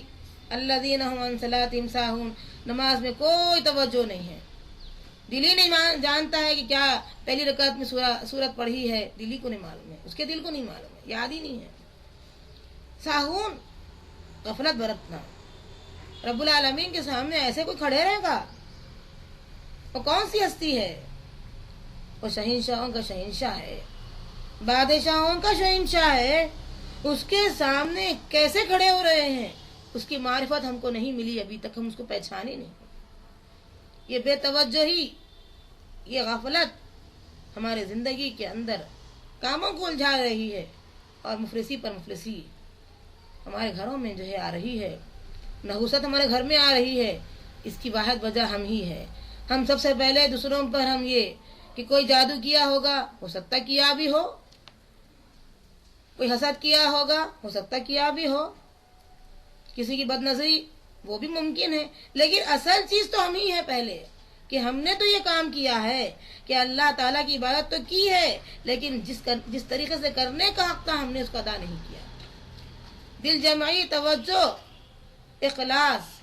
الذین هم عن صلاتهم ساہون، نماز میں کوئی توجہ نہیں ہے، دل ہی نہیں جانتا ہے کہ کیا پہلی رکعت میں سورت پڑھی ہے، دل ہی کو نہیں معلوم ہے، اس کے دل کو نہیں معلوم ہے، یاد ہی نہیں ہے، ساہون غفلت برتنا۔ رب العالمین کے سامنے ایسے کوئی کھڑے رہے گا؟ وہ کون سی ہستی ہے؟ وہ شہنشاہوں کا شہنشاہ ہے، بادشاہوں کا شہنشاہ ہے، اس کے سامنے کیسے کھڑے ہو رہے ہیں؟ اس کی معرفت ہم کو نہیں ملی ابھی تک، ہم اس کو پہچانے نہیں۔ یہ بے توجہی، یہ غفلت ہمارے زندگی کے اندر کاموں کو الجھا رہی ہے، اور مفلسی پر مفلسی ہمارے گھروں میں جو ہے آ رہی ہے، نحوست ہمارے گھر میں آ رہی ہے۔ اس کی واحد وجہ ہم ہی ہے۔ ہم سب سے پہلے دوسروں پر ہم یہ کہ کوئی جادو کیا ہوگا، ہو سکتا کیا بھی ہو، کوئی حسد کیا ہوگا، ہو سکتا کیا بھی ہو، کسی کی بد نظری، وہ بھی ممکن ہے، لیکن اصل چیز تو ہم ہی ہے پہلے، کہ ہم نے تو یہ کام کیا ہے کہ اللہ تعالیٰ کی عبادت تو کی ہے، لیکن جس طریقے سے کرنے کا حق تھا ہم نے اس کو ادا نہیں کیا۔ دل جمعی، توجہ، اخلاص،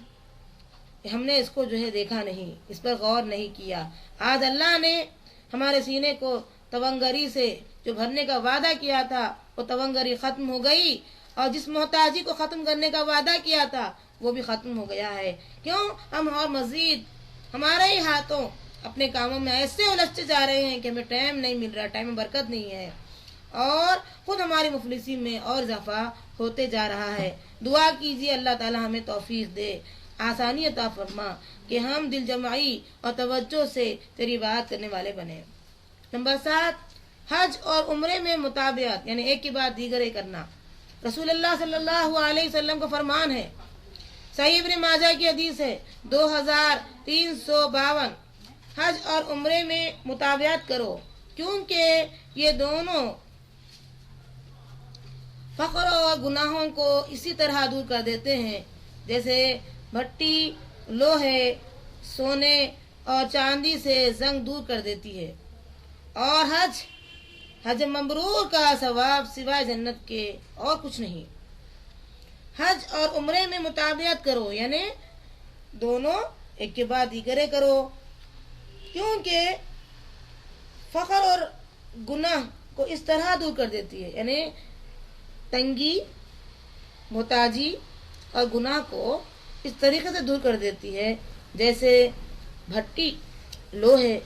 ہم نے اس کو جو ہے دیکھا نہیں، اس پر غور نہیں کیا۔ آج اللہ نے ہمارے سینے کو تونگری سے جو بھرنے کا وعدہ کیا تھا وہ تونگری ختم ہو گئی، اور جس محتاجی کو ختم کرنے کا وعدہ کیا تھا وہ بھی ختم ہو گیا ہے۔ کیوں؟ ہم اور مزید ہمارے ہی ہاتھوں اپنے کاموں میں ایسے الجھتے جا رہے ہیں کہ ہمیں ٹائم نہیں مل رہا، ٹائم میں برکت نہیں ہے، اور خود ہماری مفلسی میں اور اضافہ ہوتے جا رہا ہے۔ دعا کیجیے اللہ تعالی ہمیں توفیق دے، آسانی عطا فرما کہ ہم دل جمعی اور توجہ سے تیری بات کرنے والے بنے۔ نمبر 7، حج اور عمرے میں مطابعت، یعنی ایک کے بعد دیگرے کرنا۔ رسول اللہ صلی اللہ علیہ وسلم کا فرمان ہے، صحیح ابن ماجہ کی حدیث ہے 2352، حج اور عمرے میں مطابعت کرو، کیونکہ یہ دونوں فقر اور گناہوں کو اسی طرح دور کر دیتے ہیں جیسے بھٹی لوہے، سونے اور چاندی سے زنگ دور کر دیتی ہے۔ اور حج مبرور کا ثواب سوائے جنت کے اور کچھ نہیں۔ حج اور عمرے میں مطابعت کرو، یعنی دونوں ایک کے بعد دیگرے کرو، کیونکہ فقر اور گناہ کو اس طرح دور کر دیتی ہے، یعنی تنگی، محتاجی اور گناہ کو اس طریقے سے دور کر دیتی ہے جیسے بھٹی لوہے،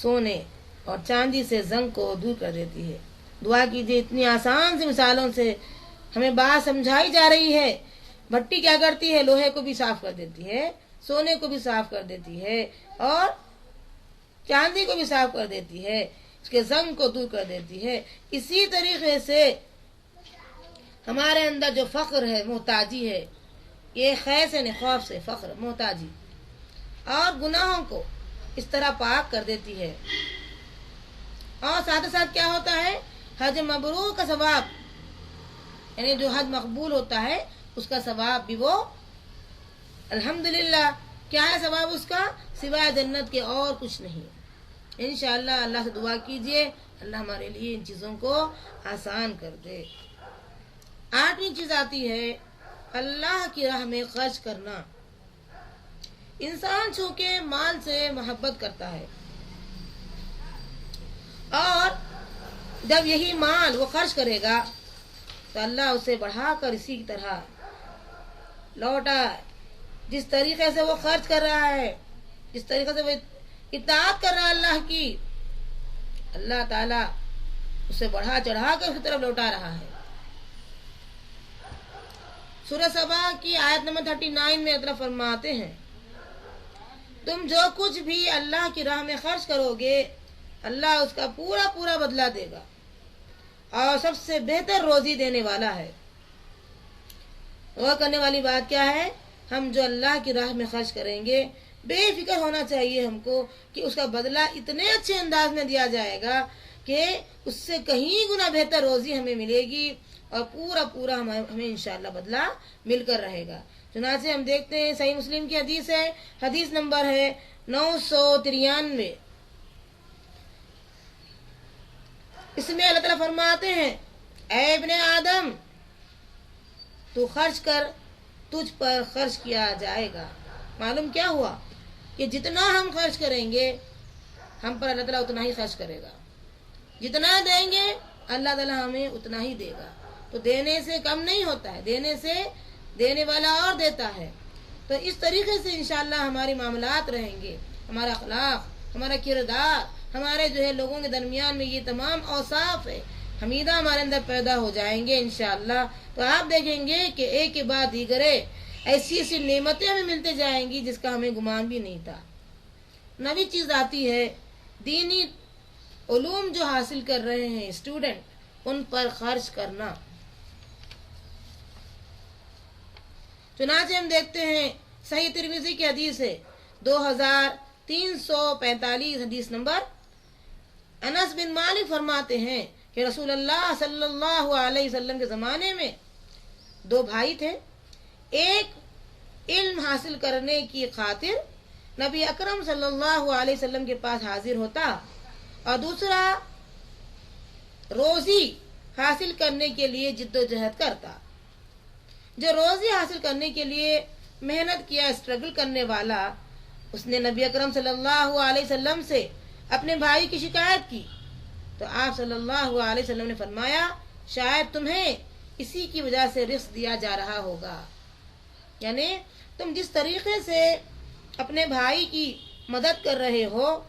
سونے اور چاندی سے زنگ کو دور کر دیتی ہے۔ دعا کیجیے، اتنی آسان سی مثالوں سے ہمیں بات سمجھائی جا رہی ہے۔ بھٹی کیا کرتی ہے؟ لوہے کو بھی صاف کر دیتی ہے، سونے کو بھی صاف کر دیتی ہے، اور چاندی کو بھی صاف کر دیتی ہے، اس کے زنگ کو دور کر دیتی ہے۔ اسی طریقے سے ہمارے اندر جو فقر ہے، محتاجی ہے، یہ خیس ہے، خوف سے فقر، محتاجی اور گناہوں کو اس طرح پاک کر دیتی ہے۔ اور ساتھ ساتھ کیا ہوتا ہے؟ حج مبرور کا ثواب، یعنی جو حج مقبول ہوتا ہے اس کا ثواب بھی وہ الحمدللہ کیا ہے ثواب اس کا؟ سوائے جنت کے اور کچھ نہیں۔ انشاءاللہ اللہ سے دعا کیجئے اللہ ہمارے لیے ان چیزوں کو آسان کر دے۔ 8ویں چیز آتی ہے اللہ کی راہ میں خرچ کرنا۔ انسان چونکہ مال سے محبت کرتا ہے، اور جب یہی مال وہ خرچ کرے گا تو اللہ اسے بڑھا کر اسی کی طرح لوٹا، جس طریقے سے وہ خرچ کر رہا ہے، جس طریقے سے وہ اطاعت کر رہا ہے اللہ کی، اللہ تعالیٰ اسے بڑھا چڑھا کر اس کی طرف لوٹا رہا ہے۔ سورہ سبا کی آیت نمبر 39 میں اللہ فرماتے ہیں، تم جو کچھ بھی اللہ کی راہ میں خرچ کرو گے اللہ اس کا پورا پورا بدلہ دے گا، اور سب سے بہتر روزی دینے والا ہے۔ غور کرنے والی بات کیا ہے؟ ہم جو اللہ کی راہ میں خرچ کریں گے بے فکر ہونا چاہیے ہم کو کہ اس کا بدلہ اتنے اچھے انداز میں دیا جائے گا کہ اس سے کہیں گنا بہتر روزی ہمیں ملے گی اور پورا پورا ہمیں انشاءاللہ بدلہ مل کر رہے گا۔ چنانچہ ہم دیکھتے ہیں صحیح مسلم کی حدیث ہے، حدیث نمبر ہے 993۔ اس میں اللہ تعالیٰ فرماتے ہیں اے ابن آدم تو خرچ کر، تجھ پر خرچ کیا جائے گا۔ معلوم کیا ہوا کہ جتنا ہم خرچ کریں گے ہم پر اللہ تعالیٰ اتنا ہی خرچ کرے گا، جتنا دیں گے اللہ تعالیٰ ہمیں اتنا ہی دے گا۔ تو دینے سے کم نہیں ہوتا ہے، دینے سے دینے والا اور دیتا ہے۔ تو اس طریقے سے انشاءاللہ ہماری معاملات رہیں گے، ہمارا اخلاق، ہمارا کردار، ہمارے جو ہے لوگوں کے درمیان میں یہ تمام اوصاف ہے حمیدہ ہمارے اندر پیدا ہو جائیں گے انشاءاللہ۔ تو آپ دیکھیں گے کہ ایک کے بعد دیگرے ایسی ایسی نعمتیں ہمیں ملتے جائیں گی جس کا ہمیں گمان بھی نہیں تھا۔ نئی چیز آتی ہے، دینی علوم جو حاصل کر رہے ہیں اسٹوڈنٹ، ان پر خرچ کرنا۔ چنانچہ ہم دیکھتے ہیں صحیح ترمذی کی حدیث ہے 2345 حدیث نمبر۔ انس بن مالک فرماتے ہیں کہ رسول اللہ صلی اللہ علیہ وسلم کے زمانے میں دو بھائی تھے، ایک علم حاصل کرنے کی خاطر نبی اکرم صلی اللہ علیہ وسلم کے پاس حاضر ہوتا اور دوسرا روزی حاصل کرنے کے لیے جد و جہد کرتا۔ جو روزی حاصل کرنے کے لیے محنت کیا، اسٹرگل کرنے والا، اس نے نبی اکرم صلی اللہ علیہ وسلم سے اپنے بھائی کی شکایت کی تو آپ صلی اللہ علیہ وسلم نے فرمایا شاید تمہیں اسی کی وجہ سے رزق دیا جا رہا ہوگا، یعنی تم جس طریقے سے اپنے بھائی کی مدد کر رہے ہو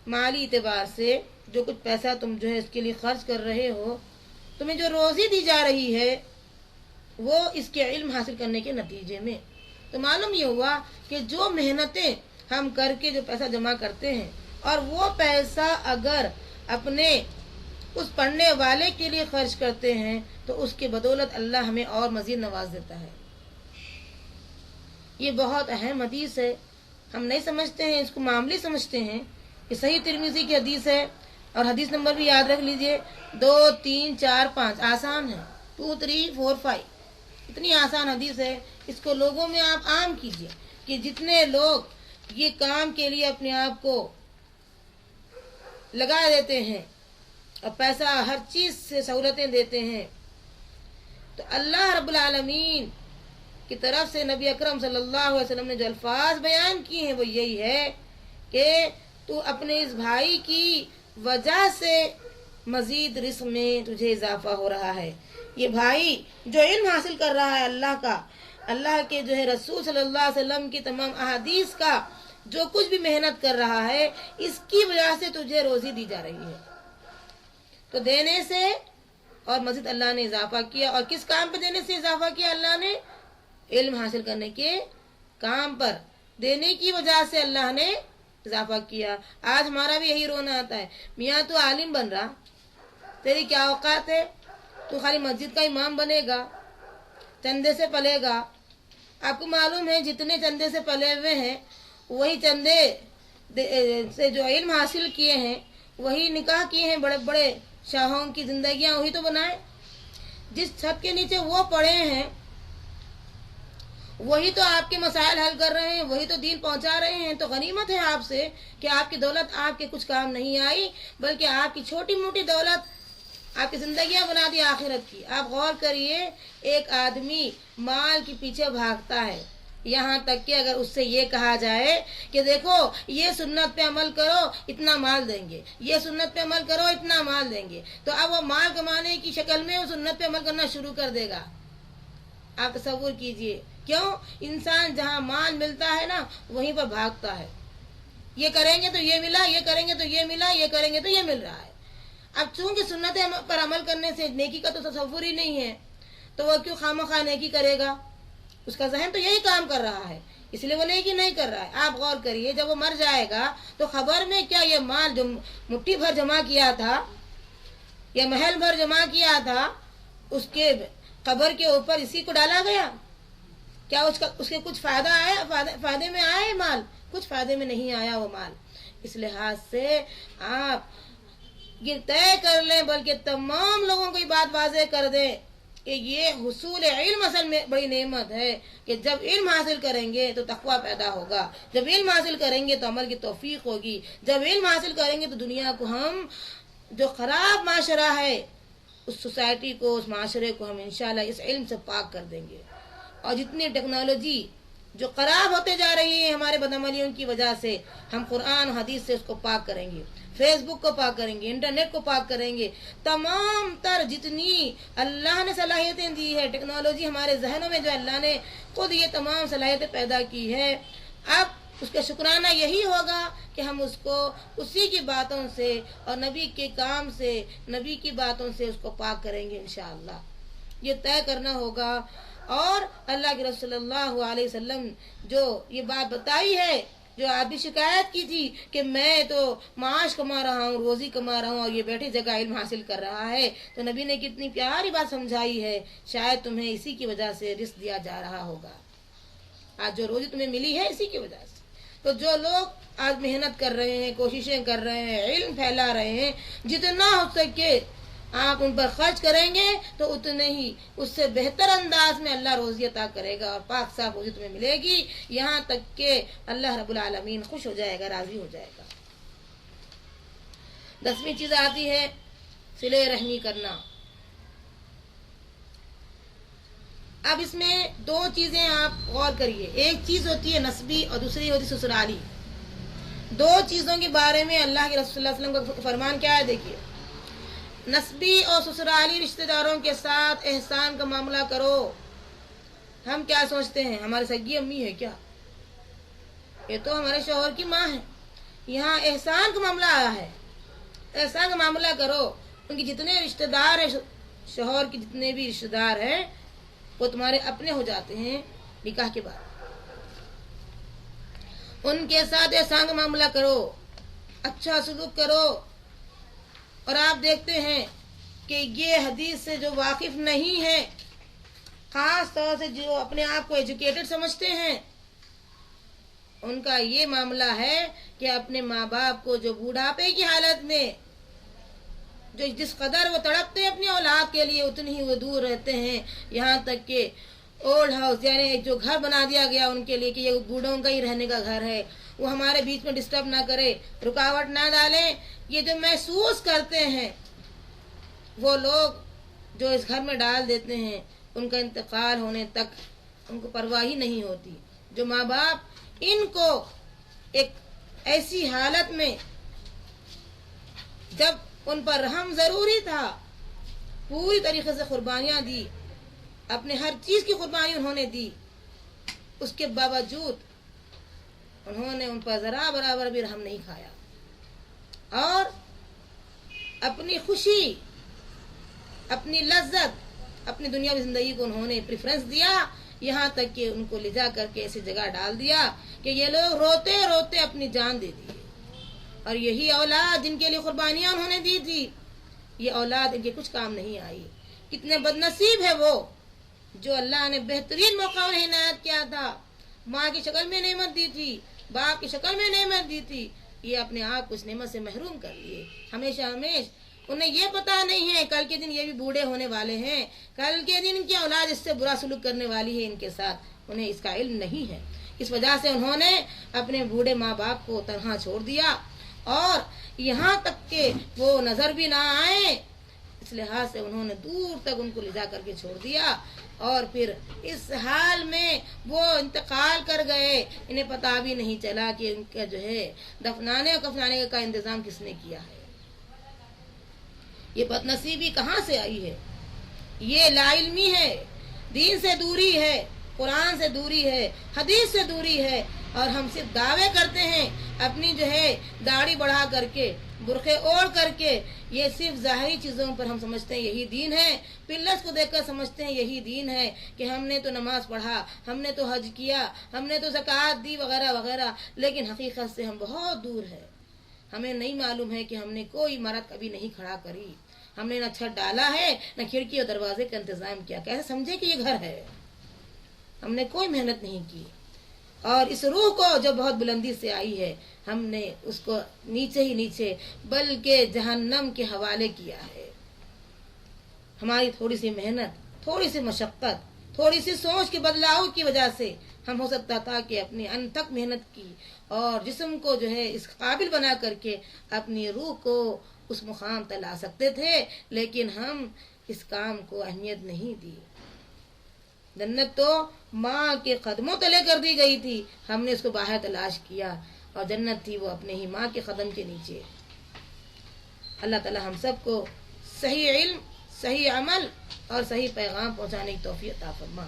مالی اعتبار سے، جو کچھ پیسہ تم جو ہے اس کے لیے خرچ کر رہے ہو، تمہیں جو روزی دی جا رہی ہے وہ اس کے علم حاصل کرنے کے نتیجے میں۔ تو معلوم یہ ہوا کہ جو محنتیں ہم کر کے جو پیسہ جمع کرتے ہیں اور وہ پیسہ اگر اپنے اس پڑھنے والے کے لیے خرچ کرتے ہیں تو اس کے بدولت اللہ ہمیں اور مزید نواز دیتا ہے۔ یہ بہت اہم حدیث ہے، ہم نہیں سمجھتے ہیں، اس کو معاملی سمجھتے ہیں۔ یہ صحیح ترمذی کی حدیث ہے اور حدیث نمبر بھی یاد رکھ لیجئے 2 3 4 5، آسان ہے 2 3 4 5، اتنی آسان حدیث ہے۔ اس کو لوگوں میں آپ عام کیجئے کہ جتنے لوگ یہ کام کے لیے اپنے آپ کو لگا دیتے ہیں اور پیسہ ہر چیز سے سہولتیں دیتے ہیں، تو اللہ رب العالمین کی طرف سے نبی اکرم صلی اللہ علیہ وسلم نے جو الفاظ بیان کیے ہیں وہ یہی ہے کہ تو اپنے اس بھائی کی وجہ سے مزید رزق میں تجھے اضافہ ہو رہا ہے۔ یہ بھائی جو علم حاصل کر رہا ہے اللہ کا، اللہ کے جو ہے رسول صلی اللہ علیہ وسلم کی تمام احادیث کا جو کچھ بھی محنت کر رہا ہے، اس کی وجہ سے تجھے روزی دی جا رہی ہے۔ تو دینے سے اور مزید اللہ نے اضافہ کیا، اور کس کام پہ دینے سے اضافہ کیا اللہ نے؟ علم حاصل کرنے کے کام پر دینے کی وجہ سے اللہ نے اضافہ کیا۔ آج ہمارا بھی یہی رونا آتا ہے، میاں تو عالم بن رہا، تیری کیا اوقات ہے؟ تو خالی مسجد کا امام بنے گا، چندے سے پلے گا۔ آپ کو معلوم ہے جتنے چندے سے پلے ہوئے ہیں وہی چندے سے جو علم حاصل کیے ہیں، وہی نکاح کیے ہیں، بڑے بڑے شاہوں کی زندگیاں وہی تو بنائے۔ جس چھت کے نیچے وہ پڑے ہیں وہی تو آپ کے مسائل حل کر رہے ہیں، وہی تو دین پہنچا رہے ہیں۔ تو غنیمت ہے آپ سے کہ آپ کی دولت آپ کے کچھ کام نہیں آئی، بلکہ آپ کی چھوٹی موٹی دولت آپ کی زندگیاں بنا دی آخرت کی۔ آپ غور کریے، ایک آدمی مال کے پیچھے بھاگتا ہے، یہاں تک کہ اگر اس سے یہ کہا جائے کہ دیکھو یہ سنت پہ عمل کرو اتنا مال دیں گے، یہ سنت پہ عمل کرو اتنا مال دیں گے، تو اب وہ مال کمانے کی شکل میں وہ سنت پہ عمل کرنا شروع کر دے گا۔ آپ تصور کیجئے، کیوں؟ انسان جہاں مال ملتا ہے نا وہیں پر بھاگتا ہے، یہ کریں گے تو یہ ملا، یہ کریں گے تو یہ ملا، یہ کریں گے تو یہ مل رہا ہے۔ اب چونکہ سنت پر عمل کرنے سے نیکی کا تو تصور ہی نہیں ہے، تو وہ کیوں خواہ نیکی کرے گا؟ اس کا ذہن تو یہی کام کر رہا ہے، اس لیے وہ نیکی نہیں کر رہا ہے۔ آپ غور کریے، جب وہ مر جائے گا تو خبر میں کیا یہ مال جو مٹھی بھر جمع کیا تھا یا محل بھر جمع کیا تھا اس کے قبر کے اوپر اسی کو ڈالا گیا؟ کیا اس کے کچھ فائدہ آیا؟ فائدے میں آیا مال؟ کچھ فائدے میں نہیں آیا وہ مال۔ اس لحاظ سے آپ یہ طے کر لیں، بلکہ تمام لوگوں کو یہ بات واضح کر دیں کہ یہ حصول علم اصل میں بڑی نعمت ہے، کہ جب علم حاصل کریں گے تو تقویٰ پیدا ہوگا، جب علم حاصل کریں گے تو عمل کی توفیق ہوگی، جب علم حاصل کریں گے تو دنیا کو ہم جو خراب معاشرہ ہے اس سوسائٹی کو، اس معاشرے کو ہم انشاءاللہ اس علم سے پاک کر دیں گے۔ اور جتنی ٹیکنالوجی جو خراب ہوتے جا رہی ہے ہمارے بدعملیوں کی وجہ سے، ہم قرآن و حدیث سے اس کو پاک کریں گے، فیس بک کو پاک کریں گے، انٹرنیٹ کو پاک کریں گے، تمام تر جتنی اللہ نے صلاحیتیں دی ہے، ٹیکنالوجی ہمارے ذہنوں میں جو اللہ نے خود یہ تمام صلاحیتیں پیدا کی ہے، اب اس کا شکرانہ یہی ہوگا کہ ہم اس کو اسی کی باتوں سے اور نبی کے کام سے، نبی کی باتوں سے اس کو پاک کریں گے انشاءاللہ۔ یہ طے کرنا ہوگا۔ اور اللہ کے رسول صلی اللہ علیہ وسلم جو یہ بات بتائی ہے، جو آپ بھی شکایت کی تھی کہ میں تو معاش کما رہا ہوں، روزی کما رہا ہوں اور یہ بیٹھی جگہ علم حاصل کر رہا ہے، تو نبی نے کتنی پیاری بات سمجھائی ہے، شاید تمہیں اسی کی وجہ سے رزق دیا جا رہا ہوگا، آج جو روزی تمہیں ملی ہے اسی کی وجہ سے۔ تو جو لوگ آج محنت کر رہے ہیں، کوششیں کر رہے ہیں، علم پھیلا رہے ہیں، جتنا ہو سکے آپ ان پر خرچ کریں گے تو اتنے ہی اس سے بہتر انداز میں اللہ روزی عطا کرے گا اور پاک صاف روزی تمہیں ملے گی، یہاں تک کہ اللہ رب العالمین خوش ہو جائے گا، راضی ہو جائے گا۔ 10ویں چیز آتی ہے صلہ رحمی کرنا۔ اب اس میں دو چیزیں آپ غور کریے، ایک چیز ہوتی ہے نسبی اور دوسری ہوتی ہے سسرالی۔ دو چیزوں کے بارے میں اللہ کے رسول صلی اللہ علیہ وسلم کا فرمان کیا ہے، دیکھیے، نسبی اور سسرالی رشتہ داروں کے ساتھ احسان کا معاملہ کرو۔ ہم کیا سوچتے ہیں، ہماری سگی امی ہے کیا، یہ تو ہمارے شوہر کی ماں ہے، یہاں احسان کا معاملہ آیا ہے، احسان کا معاملہ کرو۔ ان کے جتنے رشتہ دار ہیں، شوہر کے جتنے بھی رشتہ دار ہیں وہ تمہارے اپنے ہو جاتے ہیں نکاح کے بعد، ان کے ساتھ احسان کا معاملہ کرو، اچھا سلوک کرو۔ اور آپ دیکھتے ہیں کہ یہ حدیث سے جو واقف نہیں ہے، خاص طور سے جو اپنے آپ کو ایجوکیٹڈ سمجھتے ہیں، ان کا یہ معاملہ ہے کہ اپنے ماں باپ کو جو بوڑھاپے کی حالت میں جو جس قدر وہ تڑپتے ہیں اپنی اولاد کے لیے، اتنی ہی وہ دور رہتے ہیں، یہاں تک کہ اولڈ ہاؤس یعنی جو گھر بنا دیا گیا ان کے لیے کہ یہ بوڑھوں کا ہی رہنے کا گھر ہے، وہ ہمارے بیچ میں ڈسٹرب نہ کرے، رکاوٹ نہ ڈالیں، یہ جو محسوس کرتے ہیں وہ لوگ جو اس گھر میں ڈال دیتے ہیں، ان کا انتقال ہونے تک ان کو پرواہ ہی نہیں ہوتی۔ جو ماں باپ ان کو ایک ایسی حالت میں جب ان پر رحم ضروری تھا پوری طریقے سے قربانیاں دی، اپنے ہر چیز کی قربانی انہوں نے دی، اس کے باوجود انہوں نے ان پر ذرا برابر بھی رحم نہیں کھایا، اور اپنی خوشی، اپنی لذت، اپنی دنیاوی زندگی کو انہوں نے پریفرنس دیا، یہاں تک کہ ان کو لے جا کر کے ایسی جگہ ڈال دیا کہ یہ لوگ روتے روتے اپنی جان دے دی۔ اور یہی اولاد جن کے لیے قربانیاں انہوں نے دی تھی، یہ اولاد ان کے کچھ کام نہیں آئی۔ کتنے بد نصیب ہے وہ جو اللہ نے بہترین موقع انہیں عنایت کیا تھا، ماں کی شکل میں نعمت دی تھی، باپ کی شکل میں نعمت دی تھی، یہ اپنے آپ کو اس نعمت سے محروم کر لیے۔ ہمیشہ انہیں یہ پتا نہیں ہے کل کے دن یہ بھی بوڑھے ہونے والے ہیں، کل کے دن ان کی اولاد اس سے برا سلوک کرنے والی ہے ان کے ساتھ، انہیں اس کا علم نہیں ہے۔ اس وجہ سے انہوں نے اپنے بوڑھے ماں باپ کو تنہا چھوڑ دیا، اور یہاں تک کہ وہ نظر بھی نہ آئے، اس لحاظ سے انہوں نے دور تک ان کو لے جا کر کے چھوڑ دیا، اور پھر اس حال میں وہ انتقال کر گئے، انہیں پتا بھی نہیں چلا کہ ان کا جو ہے دفنانے اور کفنانے کا انتظام کس نے کیا ہے۔ یہ بد نصیبی کہاں سے آئی ہے؟ یہ لا علمی ہے، دین سے دوری ہے، قرآن سے دوری ہے، حدیث سے دوری ہے، اور ہم صرف دعوے کرتے ہیں اپنی جو ہے داڑھی بڑھا کر کے، برقعے اوڑھ کر کے، یہ صرف ظاہری چیزوں پر ہم سمجھتے ہیں یہی دین ہے، پلس کو دیکھ کر سمجھتے ہیں یہی دین ہے، کہ ہم نے تو نماز پڑھا، ہم نے تو حج کیا، ہم نے تو زکوٰۃ دی وغیرہ وغیرہ، لیکن حقیقت سے ہم بہت دور ہے۔ ہمیں نہیں معلوم ہے کہ ہم نے کوئی عمارت کبھی نہیں کھڑا کری، ہم نے نہ چھت ڈالا ہے، نہ کھڑکی اور دروازے کا انتظام کیا، کیسے سمجھے کہ یہ گھر ہے؟ ہم نے کوئی محنت نہیں کی۔ اور اس روح کو جو بہت بلندی سے آئی ہے ہم نے اس کو نیچے ہی نیچے بلکہ جہنم کے حوالے کیا ہے۔ ہماری تھوڑی سی محنت، تھوڑی سی مشقت، تھوڑی سی سوچ کے بدلاؤ کی وجہ سے ہم ہو سکتا تھا کہ اپنی انتھک محنت کی اور جسم کو جو ہے اس قابل بنا کر کے اپنی روح کو اس مقام تک لا سکتے تھے، لیکن ہم اس کام کو اہمیت نہیں دی۔ جنت تو ماں کے قدموں تلے کر دی گئی تھی، ہم نے اس کو باہر تلاش کیا اور جنت تھی وہ اپنے ہی ماں کے قدم کے نیچے۔ اللہ تعالی ہم سب کو صحیح علم، صحیح عمل اور صحیح پیغام پہنچانے کی توفیق عطا فرما۔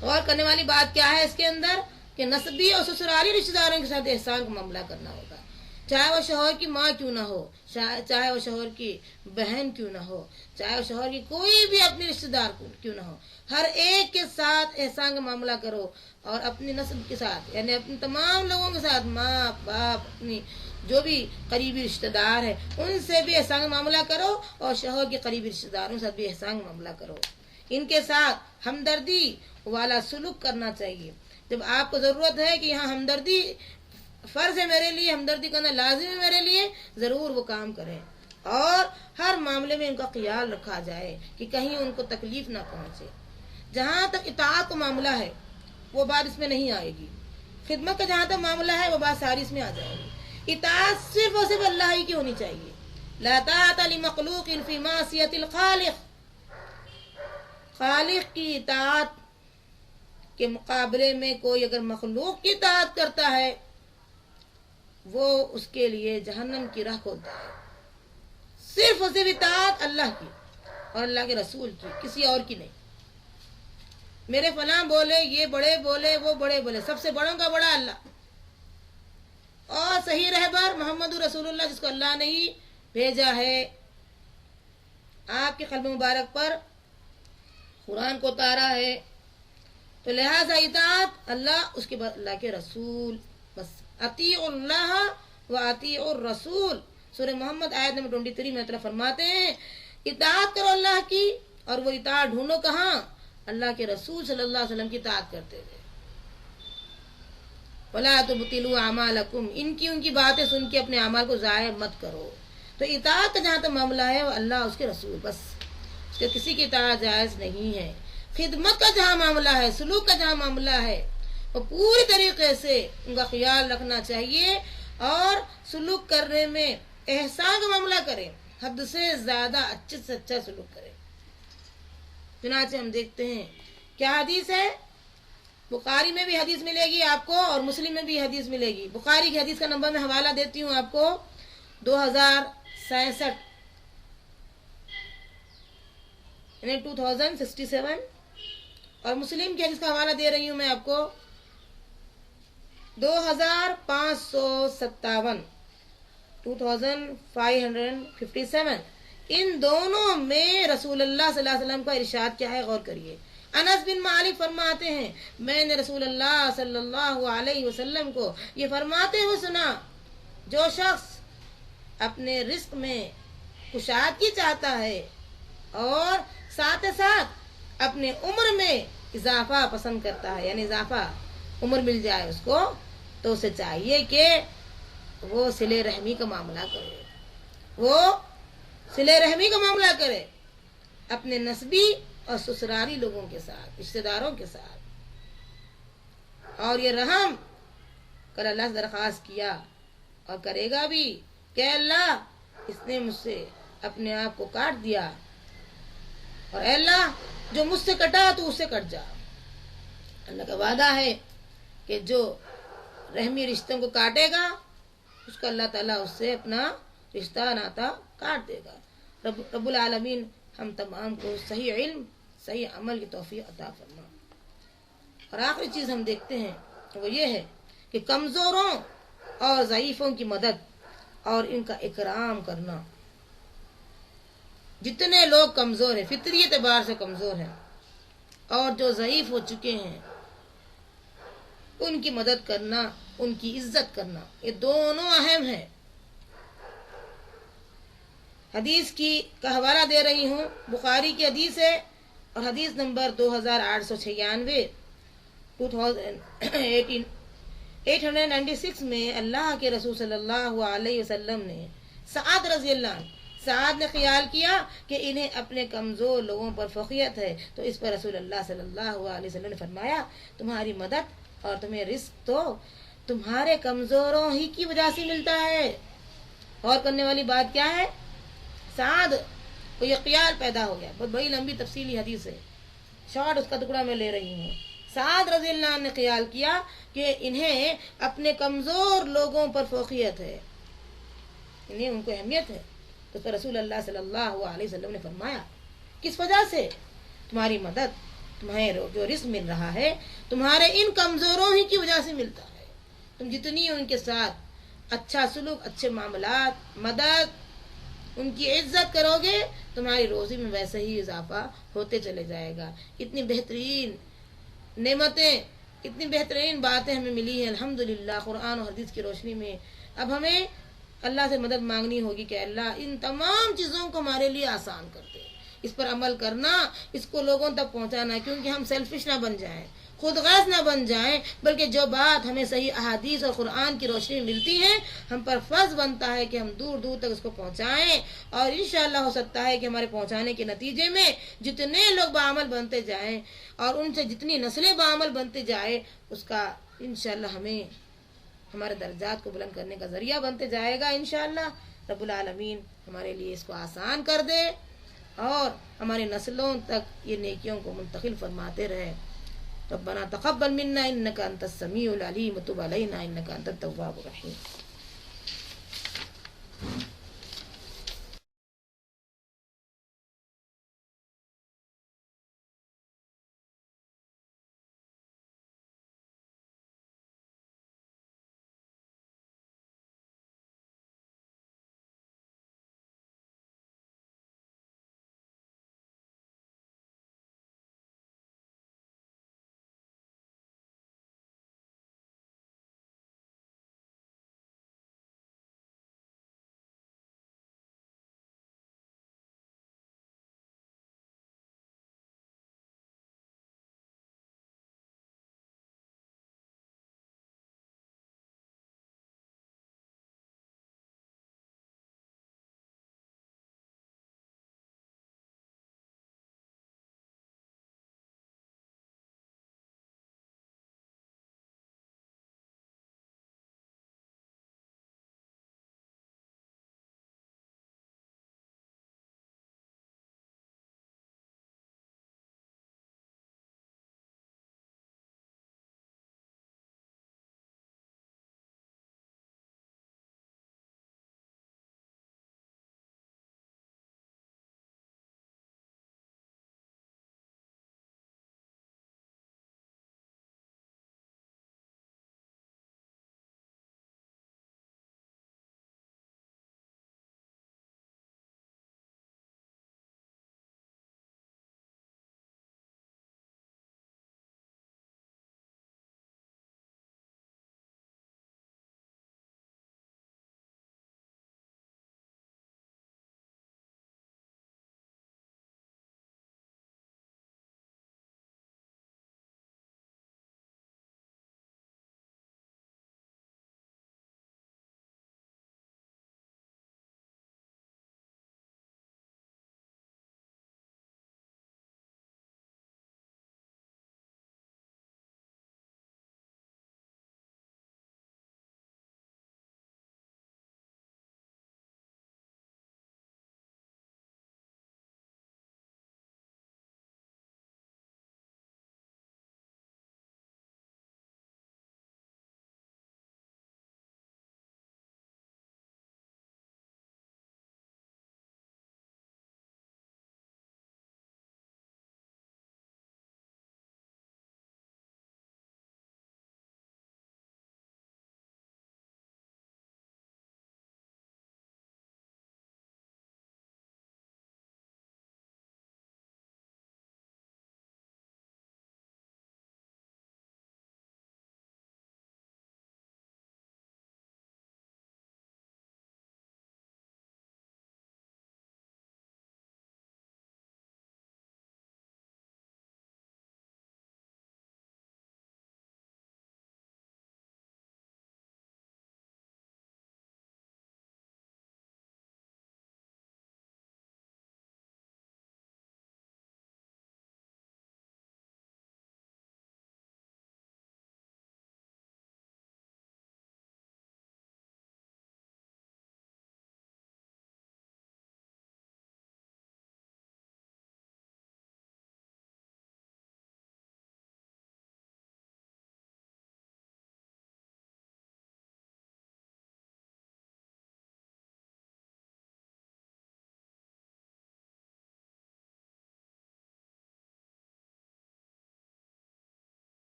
غور کرنے والی بات کیا ہے اس کے اندر کہ نسبی اور سسرالی رشتہ داروں کے ساتھ احسان کا معاملہ کرنا ہوگا، چاہے وہ شوہر کی ماں کیوں نہ ہو، چاہے وہ شوہر کی بہن کیوں نہ ہو، چاہے وہ شوہر کی کوئی بھی اپنی رشتہ دار کیوں نہ ہو، ہر ایک کے ساتھ احسان کا معاملہ کرو، اور اپنی نسب کے ساتھ یعنی اپنے تمام لوگوں کے ساتھ، ماں باپ، اپنی جو بھی قریبی رشتہ دار ہے ان سے بھی احسان کا معاملہ کرو، اور شوہر کے قریبی رشتہ داروں سے بھی احسان کا معاملہ کرو۔ ان کے ساتھ ہمدردی والا سلوک کرنا چاہیے۔ جب آپ کو ضرورت ہے کہ یہاں ہمدردی فرض ہے میرے لیے، ہمدردی کرنا لازم ہے میرے لیے، ضرور وہ کام کریں، اور ہر معاملے میں ان کا خیال رکھا جائے کہ کہیں ان کو تکلیف نہ پہنچے۔ جہاں تک اطاعت کا معاملہ ہے وہ بات اس میں نہیں آئے گی، خدمت کا جہاں تک معاملہ ہے وہ بات ساری اس میں آ جائے گی۔ اطاعت صرف اور صرف اللہ ہی کی ہونی چاہیے۔ لا طاعت لمخلوق فی معصیۃ الخالق، خالق کی اطاعت کے مقابلے میں کوئی اگر مخلوق کی اطاعت کرتا ہے وہ اس کے لیے جہنم کی راہ کھولتا ہے۔ صرف اور صرف اطاعت اللہ کی اور اللہ کے رسول کی، کسی اور کی نہیں۔ میرے فلاں بولے، یہ بڑے بولے، وہ بڑے بولے، سب سے بڑوں کا بڑا اللہ، اور صحیح رہبر محمد رسول اللہ جس کو اللہ نے ہی بھیجا ہے، آپ کے قلب مبارک پر قرآن کو اتارا ہے، تو لہذا اطاعت اللہ، اس کے بعد اللہ کے رسول، بس اطیعوا اللہ و اطیعوا الرسول۔ سورہ محمد آیت نمبر 23 میں طرف فرماتے ہیں اطاعت کرو اللہ کی، اور وہ اطاعت ڈھونڈو کہاں؟ اللہ کے رسول صلی اللہ علیہ وسلم کی اطاعت کرتے تھے۔ وَلَا تُبْطِلُوا أَعْمَالَكُمْ، ان کی باتیں سن کے اپنے اعمال کو ضائع مت کرو۔ تو اطاعت کا جہاں تک معاملہ ہے وہ اللہ، اس کے رسول، بس اس کے کسی کی اطاعت جائز نہیں ہے۔ خدمت کا جہاں معاملہ ہے، سلوک کا جہاں معاملہ ہے، وہ پوری طریقے سے ان کا خیال رکھنا چاہیے، اور سلوک کرنے میں احسان کا معاملہ کریں، حد سے زیادہ اچھے سے اچھا سلوک کریں۔ چنانچہ ہم دیکھتے ہیں کیا حدیث ہے، بخاری میں بھی حدیث ملے گی آپ کو اور مسلم میں بھی حدیث ملے گی۔ بخاری کی حدیث کا نمبر میں حوالہ دیتی ہوں آپ کو 2067 یعنی 2067، اور مسلم کی حدیث کا حوالہ دے رہی ہوں میں آپ کو 2557 2557۔ ان دونوں میں رسول اللہ صلی اللہ علیہ وسلم کا ارشاد کیا ہے، غور کریے۔ انس بن مالک فرماتے ہیں میں نے رسول اللہ صلی اللہ علیہ وسلم کو یہ فرماتے ہوئے سنا، جو شخص اپنے رزق میں کشادگی چاہتا ہے اور ساتھ ساتھ اپنے عمر میں اضافہ پسند کرتا ہے، یعنی اضافہ عمر مل جائے اس کو، تو اسے چاہیے کہ وہ صلہ رحمی کا معاملہ کرے، وہ صلہ رحمی کا معاملہ کرے اپنے نسبی اور سسرالی لوگوں کے ساتھ، رشتہ داروں کے ساتھ، اور یہ رحم کر اللہ سے درخواست کیا اور کرے گا بھی کہ اللہ اس نے مجھ سے اپنے آپ کو کاٹ دیا، اور اے اللہ جو مجھ سے کٹا تو اس سے کٹ جا۔ اللہ کا وعدہ ہے کہ جو رحمی رشتوں کو کاٹے گا اس کو اللہ تعالیٰ اس سے اپنا رشتہ ناتا کاٹ دے گا۔ رب العالمین ہم تمام کو صحیح علم، صحیح عمل کی توفیق عطا فرما۔ اور آخری چیز ہم دیکھتے ہیں وہ یہ ہے کہ کمزوروں اور ضعیفوں کی مدد اور ان کا اکرام کرنا۔ جتنے لوگ کمزور ہیں، فطری اعتبار سے کمزور ہیں، اور جو ضعیف ہو چکے ہیں، ان کی مدد کرنا، ان کی عزت کرنا، یہ دونوں اہم ہیں۔ حدیث کا حوالہ دے رہی ہوں، بخاری کی حدیث ہے اور حدیث نمبر 2896۔ 896 میں اللہ کے رسول صلی اللہ علیہ وسلم نے سعد رضی اللہ عنہ، سعد نے خیال کیا کہ انہیں اپنے کمزور لوگوں پر فخریت ہے، تو اس پر رسول اللہ صلی اللہ علیہ وسلم نے فرمایا تمہاری مدد اور تمہیں رزق تو تمہارے کمزوروں ہی کی وجہ سے ملتا ہے۔ اور کرنے والی بات کیا ہے؟ سعد کو یہ خیال پیدا ہو گیا، بہت بڑی لمبی تفصیلی حدیث ہے، شارٹ اس کا ٹکڑا میں لے رہی ہوں۔ سعد رضی اللہ عنہ نے خیال کیا کہ انہیں اپنے کمزور لوگوں پر فوقیت ہے، انہیں ان کو اہمیت ہے، تو پھر رسول اللہ صلی اللہ علیہ وسلم نے فرمایا کس وجہ سے؟ تمہاری مدد، تمہیں جو رزق مل رہا ہے تمہارے ان کمزوروں ہی کی وجہ سے ملتا ہے۔ تم جتنی ان کے ساتھ اچھا سلوک، اچھے معاملات، مدد، ان کی عزت کرو گے تمہاری روزی میں ویسے ہی اضافہ ہوتے چلے جائے گا۔ اتنی بہترین نعمتیں، اتنی بہترین باتیں ہمیں ملی ہیں الحمدللہ قرآن و حدیث کی روشنی میں۔ اب ہمیں اللہ سے مدد مانگنی ہوگی کہ اللہ ان تمام چیزوں کو ہمارے لیے آسان کر دے، اس پر عمل کرنا، اس کو لوگوں تک پہنچانا، کیونکہ ہم سیلفش نہ بن جائیں، خود غرض نہ بن جائیں، بلکہ جو بات ہمیں صحیح احادیث اور قرآن کی روشنی میں ملتی ہے ہم پر فرض بنتا ہے کہ ہم دور دور تک اس کو پہنچائیں، اور انشاءاللہ ہو سکتا ہے کہ ہمارے پہنچانے کے نتیجے میں جتنے لوگ بعمل بنتے جائیں اور ان سے جتنی نسلیں بعمل بنتے جائیں اس کا انشاءاللہ ہمیں ہمارے درجات کو بلند کرنے کا ذریعہ بنتے جائے گا۔ انشاءاللہ رب العالمین ہمارے لیے اس کو آسان کر دے اور ہماری نسلوں تک یہ نیکیوں کو منتقل فرماتے رہے۔ ربنا تقبل منا انك انت السميع العليم وتب علينا انك انت التواب الرحيم۔